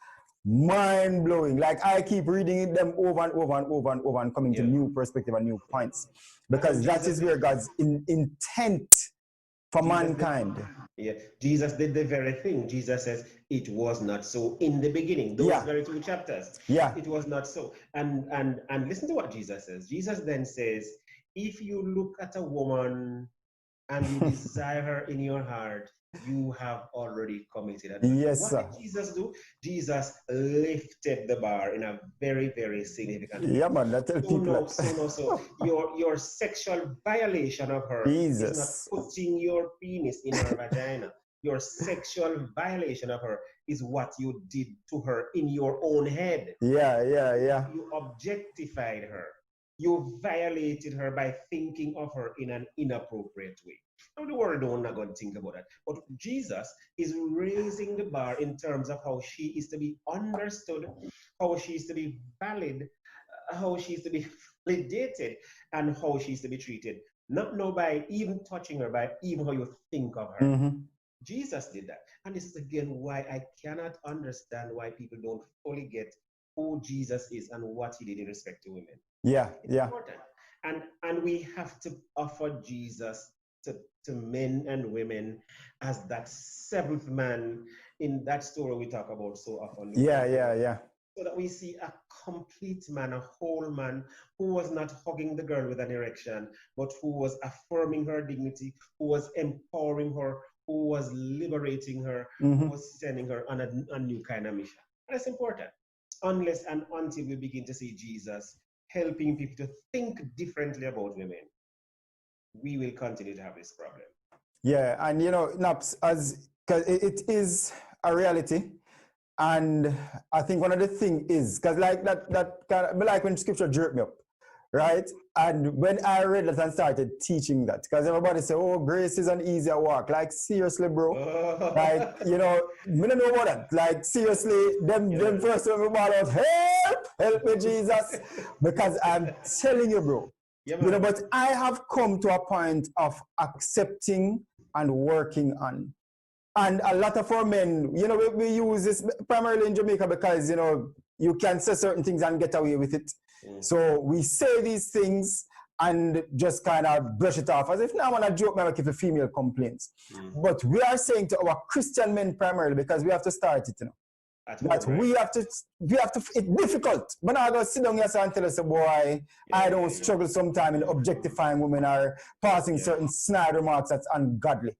mind blowing. Like I keep reading them over and over and over and over and coming to new perspective and new points, because that is where God's intent for mankind. Jesus did the very thing. Jesus says it was not so in the beginning. Those very 2 chapters. It was not so. And listen to what Jesus says. Jesus then says, if you look at a woman and you desire her in your heart, you have already committed adultery. Yes, what sir. did Jesus do? Jesus lifted the bar in a very, very significant way. Yeah, man, that tell people. So your sexual violation of her is not putting your penis in her vagina. Your sexual violation of her is what you did to her in your own head. Yeah. You objectified her. You violated her by thinking of her in an inappropriate way. Now, the world don't not going to think about that. But Jesus is raising the bar in terms of how she is to be understood, how she is to be valid, how she is to be validated, and how she is to be treated. Not by even touching her, by even how you think of her. Mm-hmm. Jesus did that. And this is again why I cannot understand why people don't fully get who Jesus is and what he did in respect to women. It's important. And we have to offer Jesus to men and women as that seventh man in that story we talk about so often. So that we see a complete man, a whole man, who was not hugging the girl with an erection, but who was affirming her dignity, who was empowering her, who was liberating her, who was sending her on a new kind of mission. And that's important. Unless and until we begin to see Jesus helping people to think differently about women, we will continue to have this problem. Yeah, and you know, Naps, because it is a reality, and I think one of the things is because like that kind of, like when scripture jerked me up, right? And when I read that and started teaching that, because everybody say, "Oh, grace is an easier walk." Like seriously, bro. Like you know, me don't know about that. Like seriously, them first time about out, help me, Jesus, because I'm telling you, bro. You know, but I have come to a point of accepting and working on. And a lot of our men, you know, we use this primarily in Jamaica because, you know, you can say certain things and get away with it. So we say these things and just kind of brush it off as if now I want to joke maybe if a female complains. But we are saying to our Christian men primarily, because we have to start it, you know. But we have to, it's difficult. But I go sit down here and tell us, boy, I don't struggle sometime in objectifying women or passing certain snide remarks that's ungodly.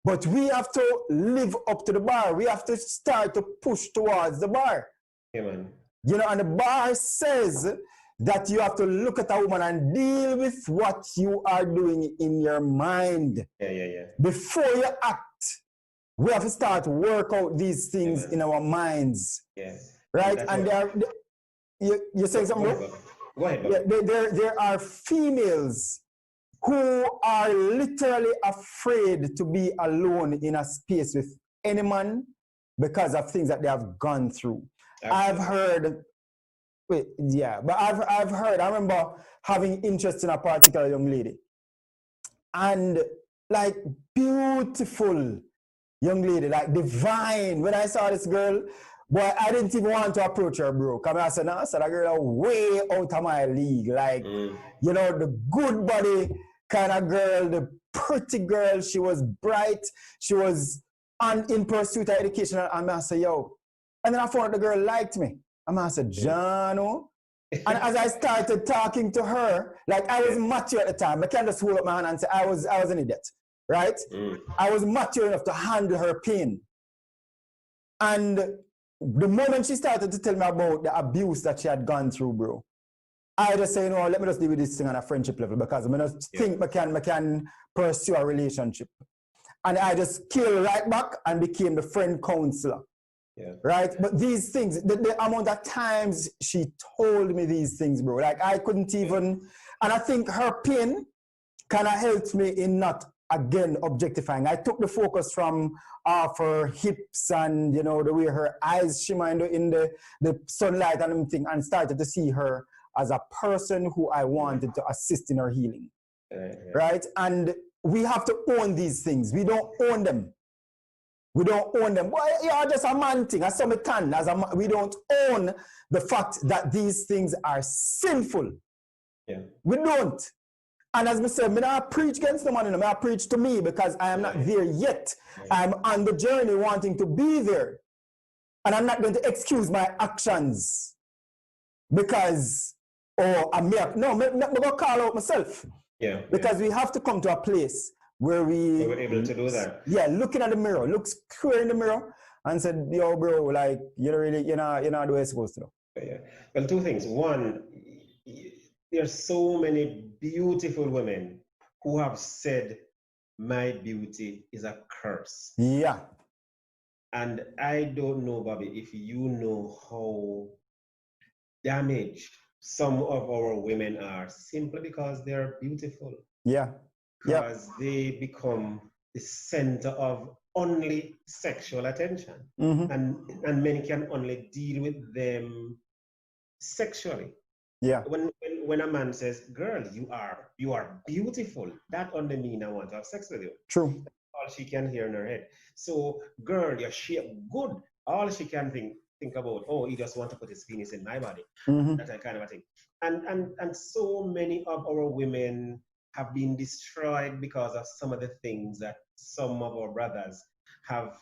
But we have to live up to the bar. We have to start to push towards the bar. Amen. You know, and the bar says that you have to look at a woman and deal with what you are doing in your mind. Before you act. We have to start to work out these things in our minds. Right? And you're saying something? Go ahead. There are females who are literally afraid to be alone in a space with any man because of things that they have gone through. I've heard, I remember having interest in a particular young lady. And like beautiful young lady, like divine. When I saw this girl, boy, I didn't even want to approach her, bro. Come I said, no, so that girl way out of my league. Like, you know, the good body kind of girl, the pretty girl. She was bright. She was in pursuit of education. And I said, yo. And then I found out the girl liked me. And I said, Jano. And as I started talking to her, like I was mature at the time. I can't just hold up my hand and say I was an idiot. Right? I was mature enough to handle her pain. And the moment she started to tell me about the abuse that she had gone through, bro, I just say, you know, let me just deal with this thing on a friendship level because I just think I can pursue a relationship. And I just killed right back and became the friend counselor. Right? But these things, the amount of times she told me these things, bro, like I couldn't even, and I think her pain kind of helped me in not again objectifying. I took the focus from her hips and you know the way her eyes shimmer in the sunlight and everything, and started to see her as a person who I wanted to assist in her healing. Right? And we have to own these things. We don't own them. We don't own them. Boy, you're just a man thing. As some can. We don't own the fact that these things are sinful. Yeah. We don't. And as I said, I not preach against the man, I preach to me because I am not there yet. I'm on the journey wanting to be there. And I'm not going to excuse my actions because, I'm going to call out myself. Yeah. Because we have to come to a place where we were able to do that. Yeah, looking at the mirror, look square in the mirror and said, yo, bro, like, you're not the way it's supposed to. Yeah. Well, two things. One, there's so many beautiful women who have said, my beauty is a curse. Yeah. And I don't know, Bobby, if you know how damaged some of our women are simply because they're beautiful. Yeah. Because they become the center of only sexual attention. Mm-hmm. And men can only deal with them sexually. Yeah. When a man says, girl, you are beautiful, that only means I want to have sex with you. True. All she can hear in her head. So, girl, you're shaped good. All she can think about, oh, he just want to put his penis in my body. Mm-hmm. That kind of a thing. And so many of our women have been destroyed because of some of the things that some of our brothers have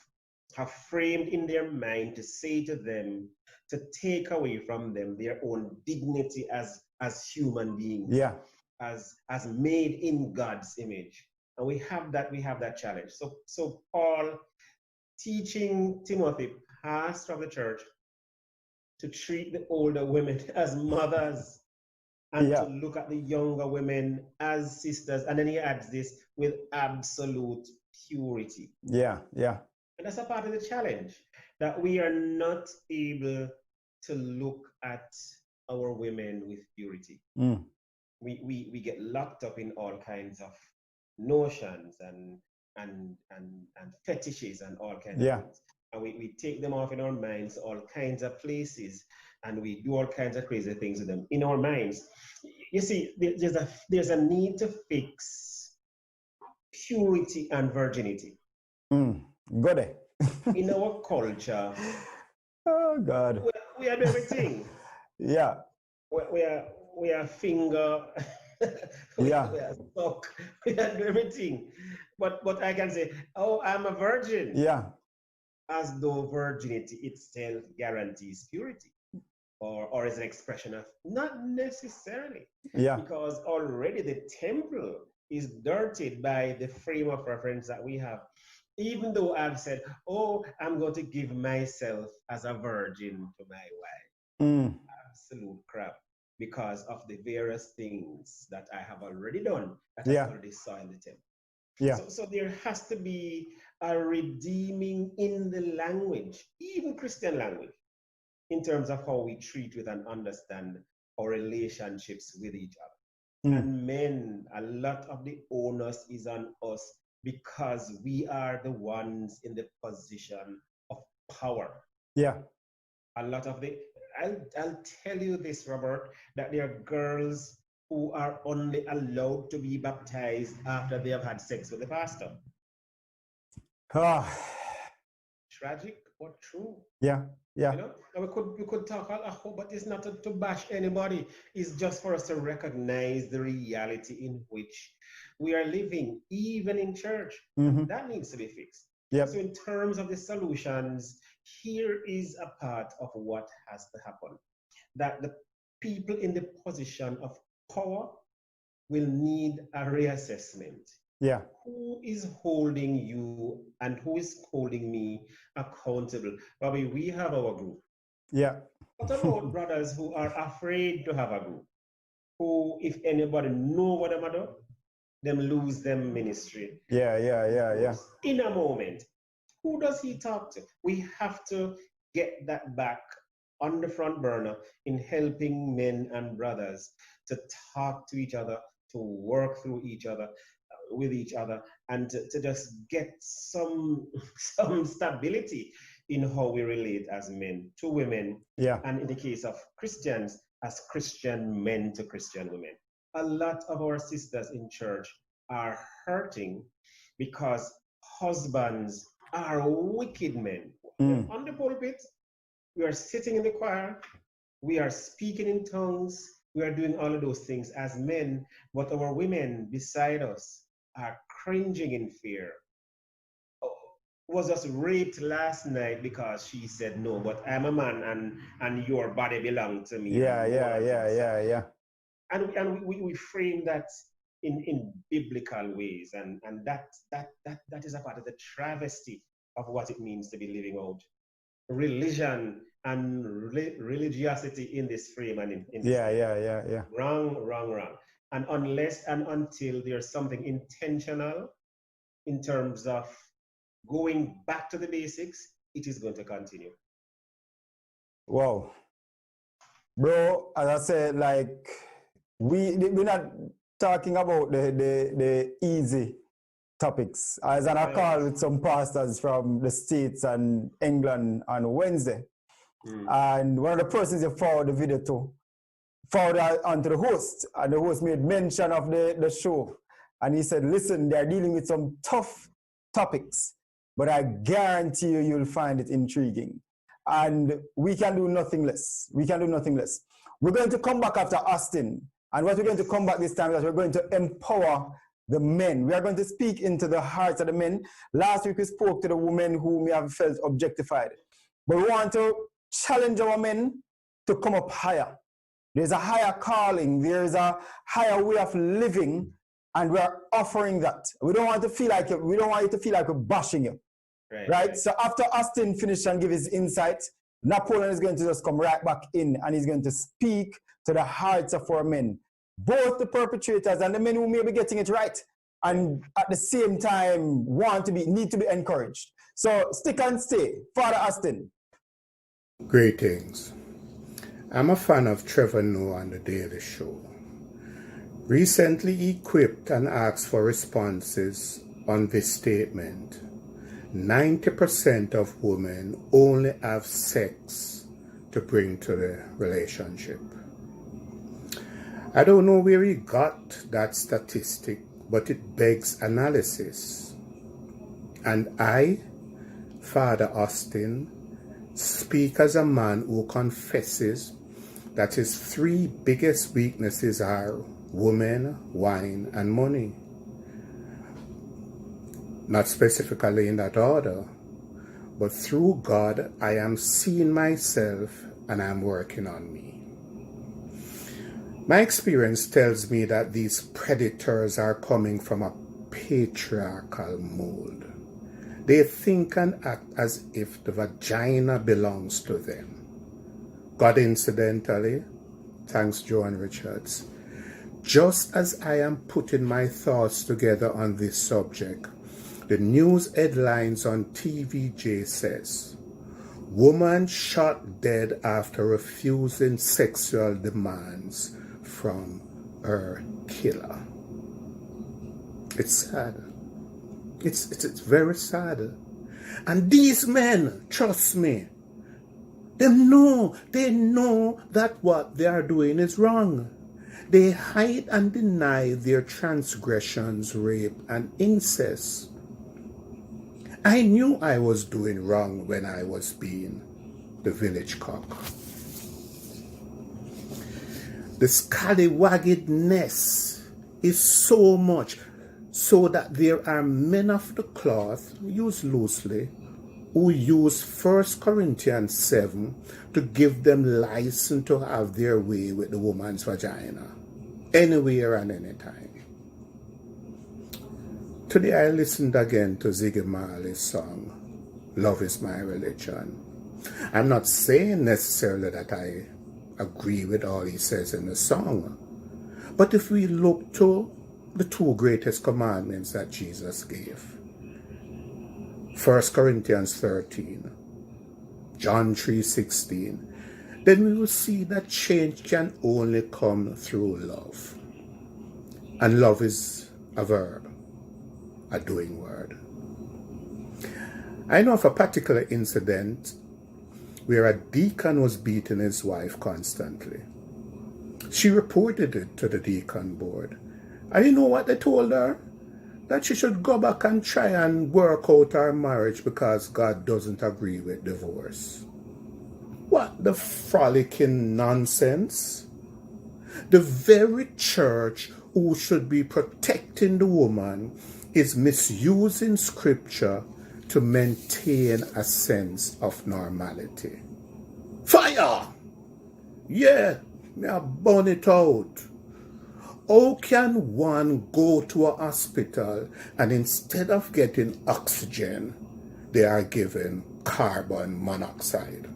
framed in their mind to say to them, to take away from them their own dignity as human beings, yeah, as made in God's image. And we have that challenge. So Paul teaching Timothy, pastor of the church, to treat the older women as mothers and to look at the younger women as sisters. And then he adds this with absolute purity. Yeah. And that's a part of the challenge, that we are not able to look at our women with purity. Mm. We get locked up in all kinds of notions and fetishes and all kinds of things. And we take them off in our minds, all kinds of places, and we do all kinds of crazy things with them in our minds. You see, there's a need to fix purity and virginity. Got it. In our culture, oh God, we are doing everything. Yeah. We are finger. we are suck. We are doing everything. But I can say, oh, I'm a virgin. Yeah. As though virginity itself guarantees purity, or is an expression of, not necessarily. Yeah. Because already the temple is dirtied by the frame of reference that we have. Even though I've said, oh, I'm going to give myself as a virgin to my wife. Absolute crap. Because of the various things that I have already done, that I already saw in the temple. Yeah. So there has to be a redeeming in the language, even Christian language, in terms of how we treat with and understand our relationships with each other. And men, a lot of the onus is on us because we are the ones in the position of power. Yeah. A lot of I'll tell you this, Robert, that there are girls who are only allowed to be baptized after they have had sex with the pastor. Tragic but true. Yeah. You know, and we could talk a whole, but it's not to bash anybody. It's just for us to recognize the reality in which we are living, even in church. That needs to be fixed. Yep. So in terms of the solutions, here is a part of what has to happen. That the people in the position of power will need a reassessment. Yeah. Who is holding you and who is holding me accountable? Bobby, we have our group. Yeah. What about brothers who are afraid to have a group? Who, if anybody know what I'm doing, them lose them ministry. Yeah. In a moment. Who does he talk to? We have to get that back on the front burner in helping men and brothers to talk to each other, to work through each other, with each other, and to just get some stability in how we relate as men to women. Yeah. And in the case of Christians, as Christian men to Christian women. A lot of our sisters in church are hurting because husbands are wicked men. On the pulpit, we are sitting in the choir, we are speaking in tongues, we are doing all of those things as men, but our women beside us are cringing in fear. Was just raped last night because she said no, but I'm a man and your body belongs to me. Yeah. And we frame that in biblical ways, and that is a part of the travesty of what it means to be living out religion and religiosity in this frame and in this frame. Yeah. Wrong. And unless and until there's something intentional in terms of going back to the basics, it is going to continue. Wow. Bro, as I said, like, we're not talking about the easy topics. I was on a call with some pastors from the States and England on Wednesday. And one of the persons you forward the video to forwarded onto the host, and the host made mention of the show. And he said, listen, they're dealing with some tough topics, but I guarantee you'll find it intriguing. And we can do nothing less. We're going to come back after Austin. And what we're going to come back this time is that we're going to empower the men. We are going to speak into the hearts of the men. Last week we spoke to the women who may have felt objectified. But we want to challenge our men to come up higher. There's a higher calling. There's a higher way of living, and we're offering that. We don't want you to feel like we're bashing you. Right? So after Austin finished and give his insight, Napoleon is going to just come right back in, and he's going to speak to the hearts of our men, both the perpetrators and the men who may be getting it right, and at the same time need to be encouraged. So stick and stay. Father Austin. Greetings. I'm a fan of Trevor Noah on The Daily Show. Recently he quipped and asked for responses on this statement. 90% of women only have sex to bring to the relationship. I don't know where he got that statistic, but it begs analysis. And I, Father Austin, speak as a man who confesses that his three biggest weaknesses are women, wine, and money. Not specifically in that order, but through God, I am seeing myself and I'm working on me. My experience tells me that these predators are coming from a patriarchal mold. They think and act as if the vagina belongs to them. God, incidentally, thanks Joan Richards, just as I am putting my thoughts together on this subject, the news headlines on TVJ says, woman shot dead after refusing sexual demands from her killer. It's sad. It's very sad. And these men, trust me, they know that what they are doing is wrong. They hide and deny their transgressions, rape, and incest. I knew I was doing wrong when I was being the village cock. The scallywaggedness is so much so that there are men of the cloth, used loosely, who use 1 Corinthians 7 to give them license to have their way with the woman's vagina, anywhere and anytime. Today I listened again to Ziggy Marley's song, Love Is My Religion. I'm not saying necessarily that I agree with all he says in the song, but if we look to the two greatest commandments that Jesus gave, 1 Corinthians 13, John 3:16, then we will see that change can only come through love. And love is a verb, a doing word. I know of a particular incident where a deacon was beating his wife constantly. She reported it to the deacon board. And you know what they told her? that she should go back and try and work out her marriage because God doesn't agree with divorce. What the frolicking nonsense? The very church who should be protecting the woman is misusing scripture to maintain a sense of normality. Fire! Yeah, me a burn it out. How can one go to a hospital and instead of getting oxygen, they are given carbon monoxide?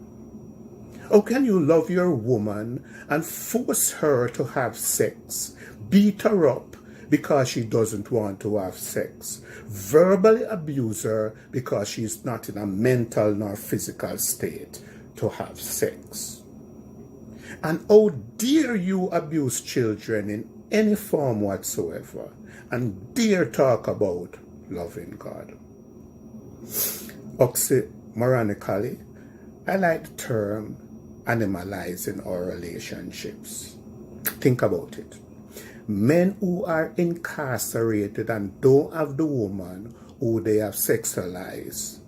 How can you love your woman and force her to have sex, beat her up because she doesn't want to have sex, verbally abuse her because she's not in a mental nor physical state to have sex? And how dare you abuse children in any form whatsoever and dare talk about loving God? Oxymoronically, I like the term animalizing our relationships. Think about it. Men who are incarcerated and don't have the woman who they have sexualized,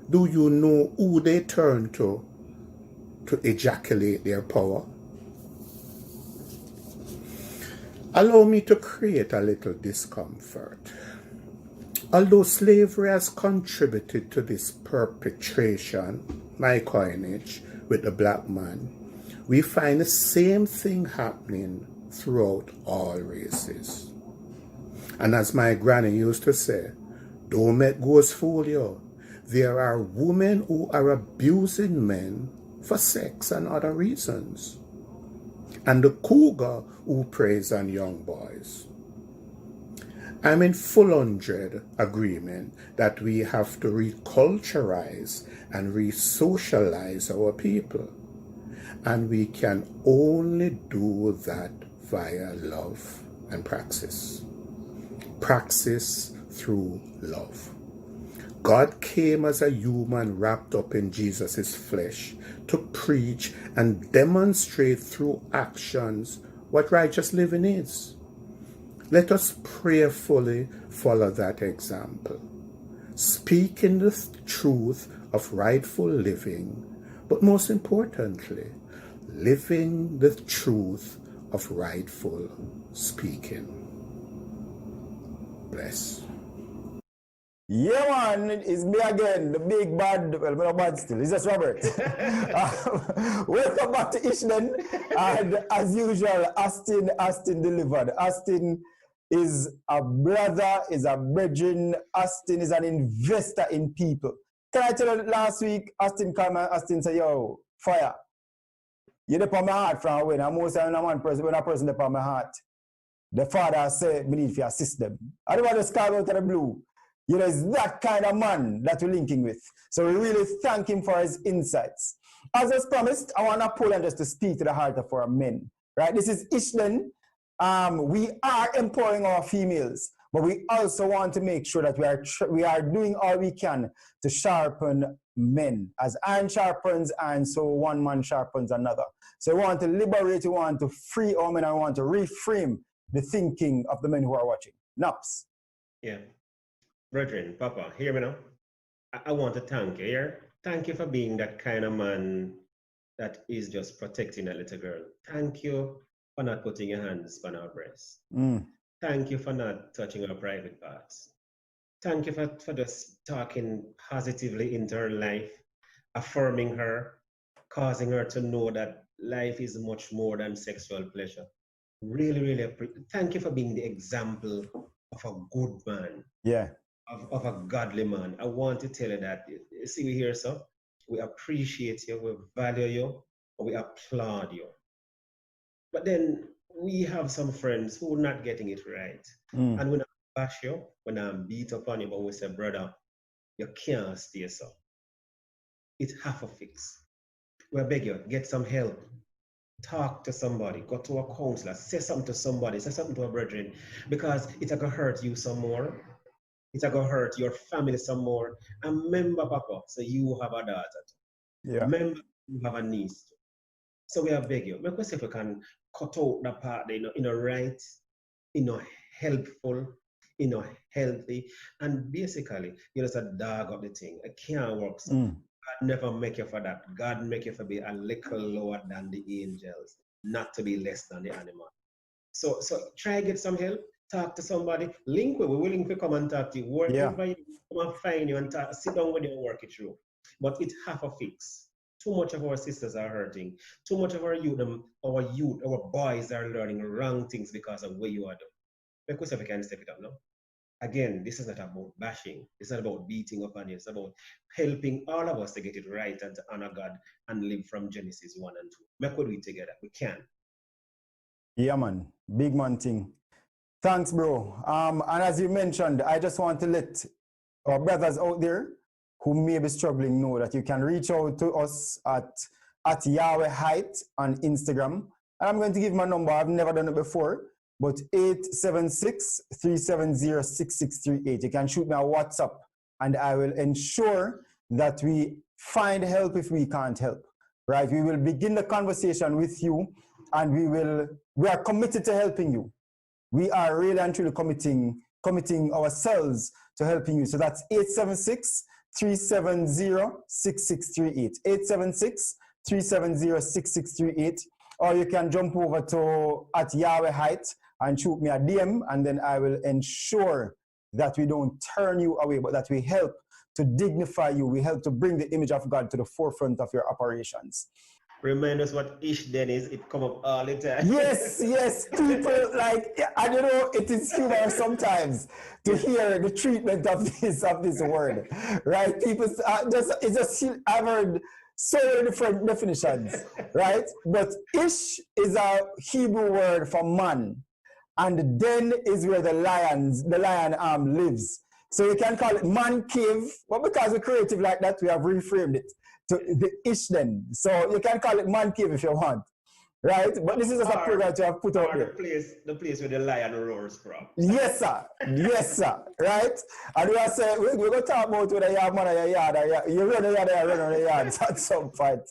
do you know who they turn to ejaculate their power? Allow me to create a little discomfort. Although slavery has contributed to this perpetration, my coinage, with the black man, we find the same thing happening throughout all races. And as my granny used to say, don't make ghosts fool you. There are women who are abusing men for sex and other reasons. And the cougar who preys on young boys. I'm in full 100 agreement that we have to reculturize and re-socialize our people. And we can only do that via love and praxis. Praxis through love. God came as a human wrapped up in Jesus' flesh to preach and demonstrate through actions what righteous living is. Let us prayerfully follow that example, speaking the truth of rightful living, but most importantly, living the truth of rightful speaking. Bless. Yeah, man, it's me again, the big bad, well, not bad still, it's just Robert. Welcome back to Ishden, and as usual, Austin delivered. Austin is a brother, is a brethren. Austin is an investor in people. Can I tell you, last week, Austin came and Austin said, yo, fire. You're upon my heart from when I'm most when one person, when a person upon my heart, the father said, we need to assist them. I don't want to sky out of the blue. You know, it's that kind of man that we're linking with. So we really thank him for his insights. As was promised, I want Napoleon just to speak to the heart of our men. Right? This is Ishden. We are empowering our females, but we also want to make sure that we are doing all we can to sharpen men. As iron sharpens iron, so one man sharpens another. So we want to liberate, we want to free our men, and we want to reframe the thinking of the men who are watching. Naps. Yeah. Brethren, Papa, hear me now. I want to thank you here. Thank you for being that kind of man that is just protecting that little girl. Thank you for not putting your hands on our breasts. Thank you for not touching our private parts. Thank you for just talking positively into her life, affirming her, causing her to know that life is much more than sexual pleasure. Really, really, thank you for being the example of a good man. Yeah. Of a godly man. I want to tell you that, you see, we here, so we appreciate you, we value you, we applaud you. But then we have some friends who are not getting it right. And when I bash you, when I beat up on you, but we say, brother, you can't stay so. It's half a fix. We beg you, get some help. Talk to somebody, go to a counselor, say something to somebody, say something to a brethren, because it's going to hurt you some more. It's going to hurt your family some more. And remember, Papa, so you have a daughter. Yeah. Remember, you have a niece. So we are begging you. Make us if we can cut out the part, in a right, helpful, healthy, and basically, you just a dog up the thing. It can't work. So Mm. God never make you for that. God make you for be a little lower than the angels, not to be less than the animal. So try get some help. Talk to somebody. Link with. We're willing to come and talk to you. Wherever you come and find you and talk, sit down with you and work it through. But it have a fix. Too much of our sisters are hurting. Too much of our youth, our boys are learning wrong things because of where you are doing. Because if we can step it up now. Again, this is not about bashing. It's not about beating up on you. It's about helping all of us to get it right and to honor God and live from Genesis 1 and 2. Make what we together. We can. Yeah, man. Big man thing. Thanks, bro. And as you mentioned, I just want to let our brothers out there who may be struggling know that you can reach out to us at Yahweh Height on Instagram. And I'm going to give my number. I've never done it before, but 876-370-6638. You can shoot me a WhatsApp and I will ensure that we find help if we can't help, right? We will begin the conversation with you and we are committed to helping you. We are really and truly committing ourselves to helping you. So that's 876-370-6638. 876-370-6638. Or you can jump over to at Yahweh Height and shoot me a DM, and then I will ensure that we don't turn you away, but that we help to dignify you. We help to bring the image of God to the forefront of your operations. Remind us what ish then is. It come up all the time. Yes, people like, and you know, it is humorous sometimes to hear the treatment of this word, right? People I've heard so many different definitions, right? But ish is a Hebrew word for man, and den is where the lion lives. So you can call it man cave, but because we're creative like that, we have reframed it to the ish den. So you can call it man cave if you want, right? But this is just a program to have put out there. The place where the lion roars from. Yes, sir. Yes, sir. Right? And we are saying, we're going to talk about whether you have man or your yard, or you run the yard or you run on the yard at some point.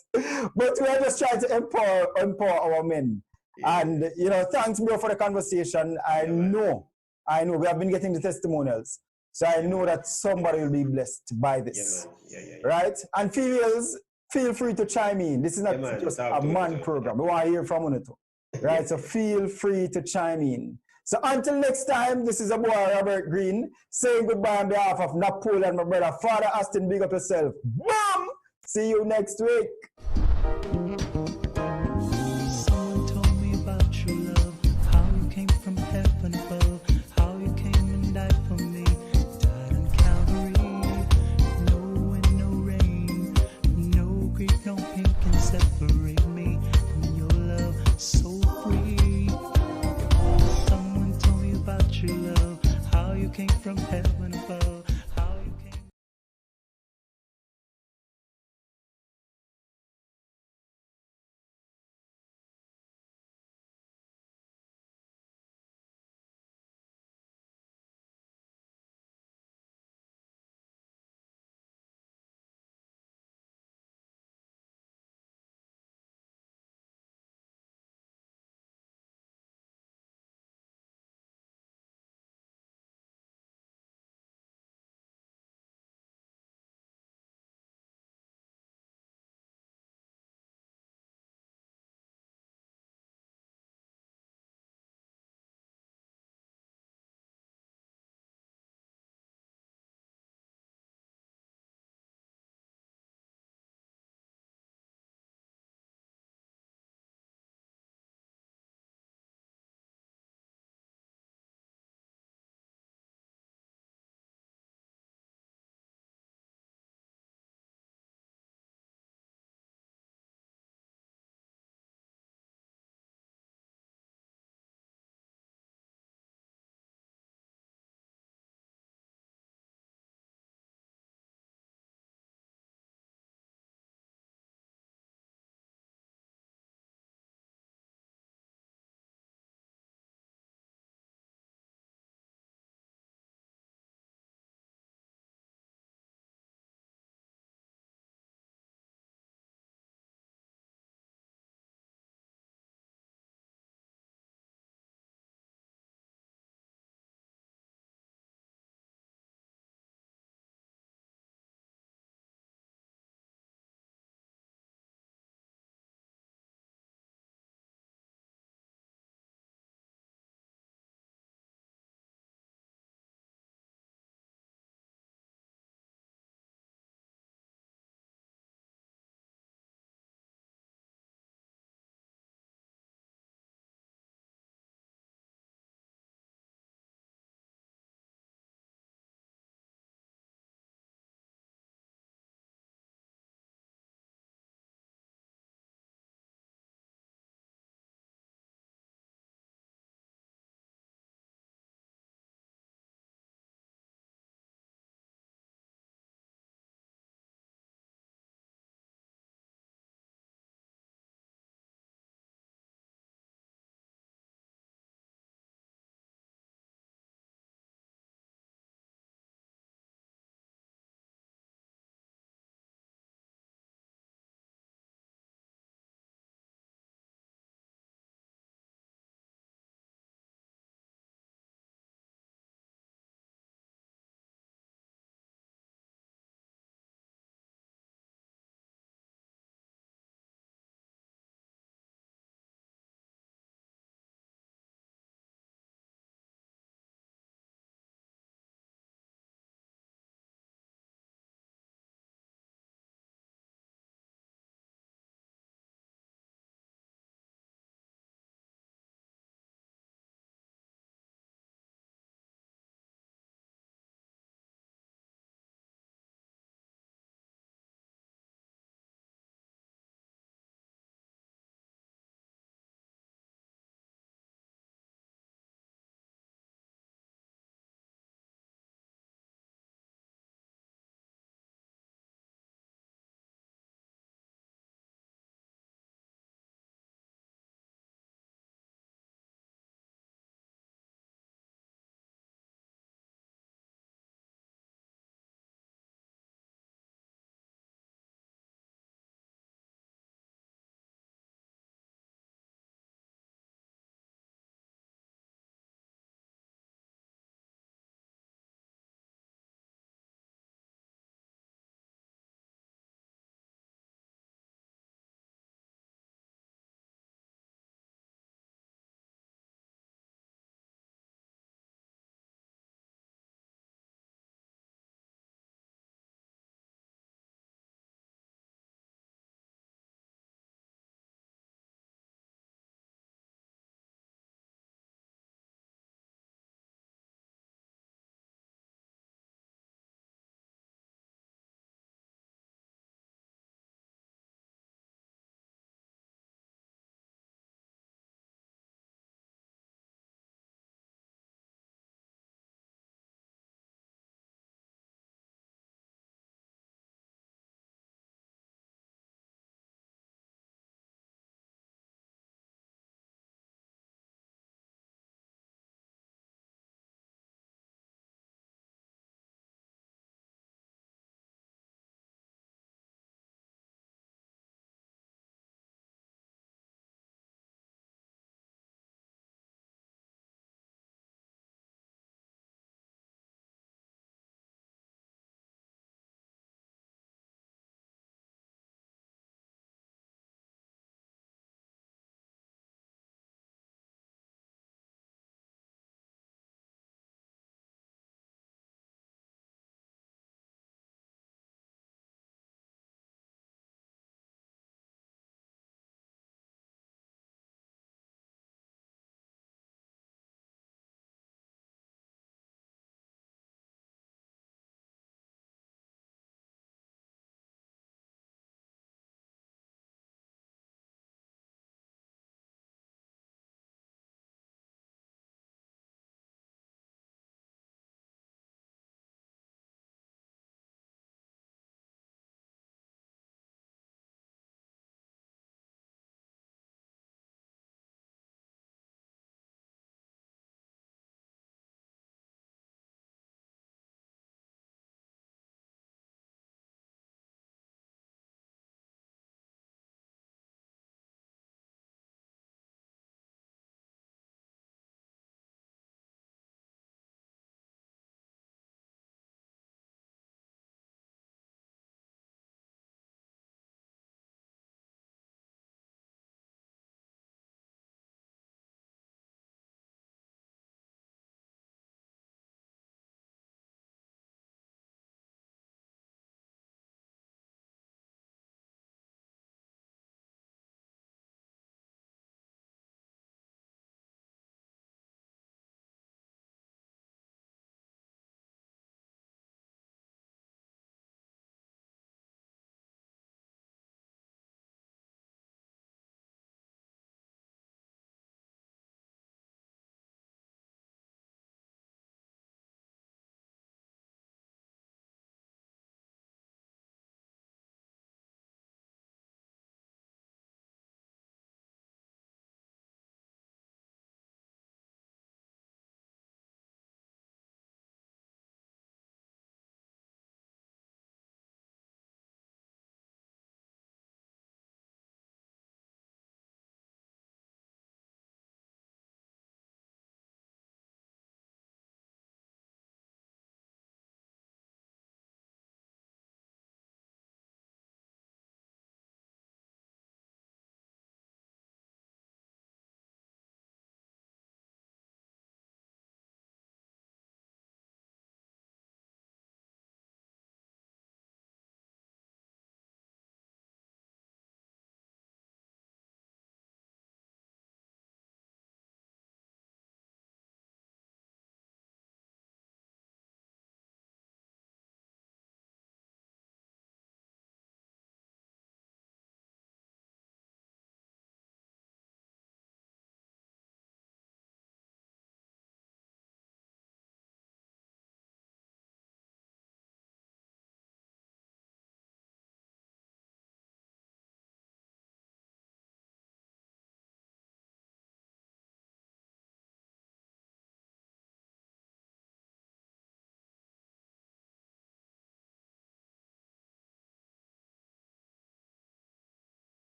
But we are just trying to empower our men. Yeah. And, you know, thanks, bro, for the conversation. I know we have been getting the testimonials. So I know that somebody will be blessed by this. Right? And females, feel free to chime in. This is not just a man program. We want to hear from you too. Right? So feel free to chime in. So until next time, this is a boy, Robert Green, saying goodbye on behalf of Napoleon, my brother. Father Austin, big up yourself. Bam! See you next week. Someone told me about your love, how you came from heaven above, how you came and died for me, died on Calvary. No wind, no rain, no grief, no pain can separate me from your love, so free. Someone told me about your love, how you came from heaven above.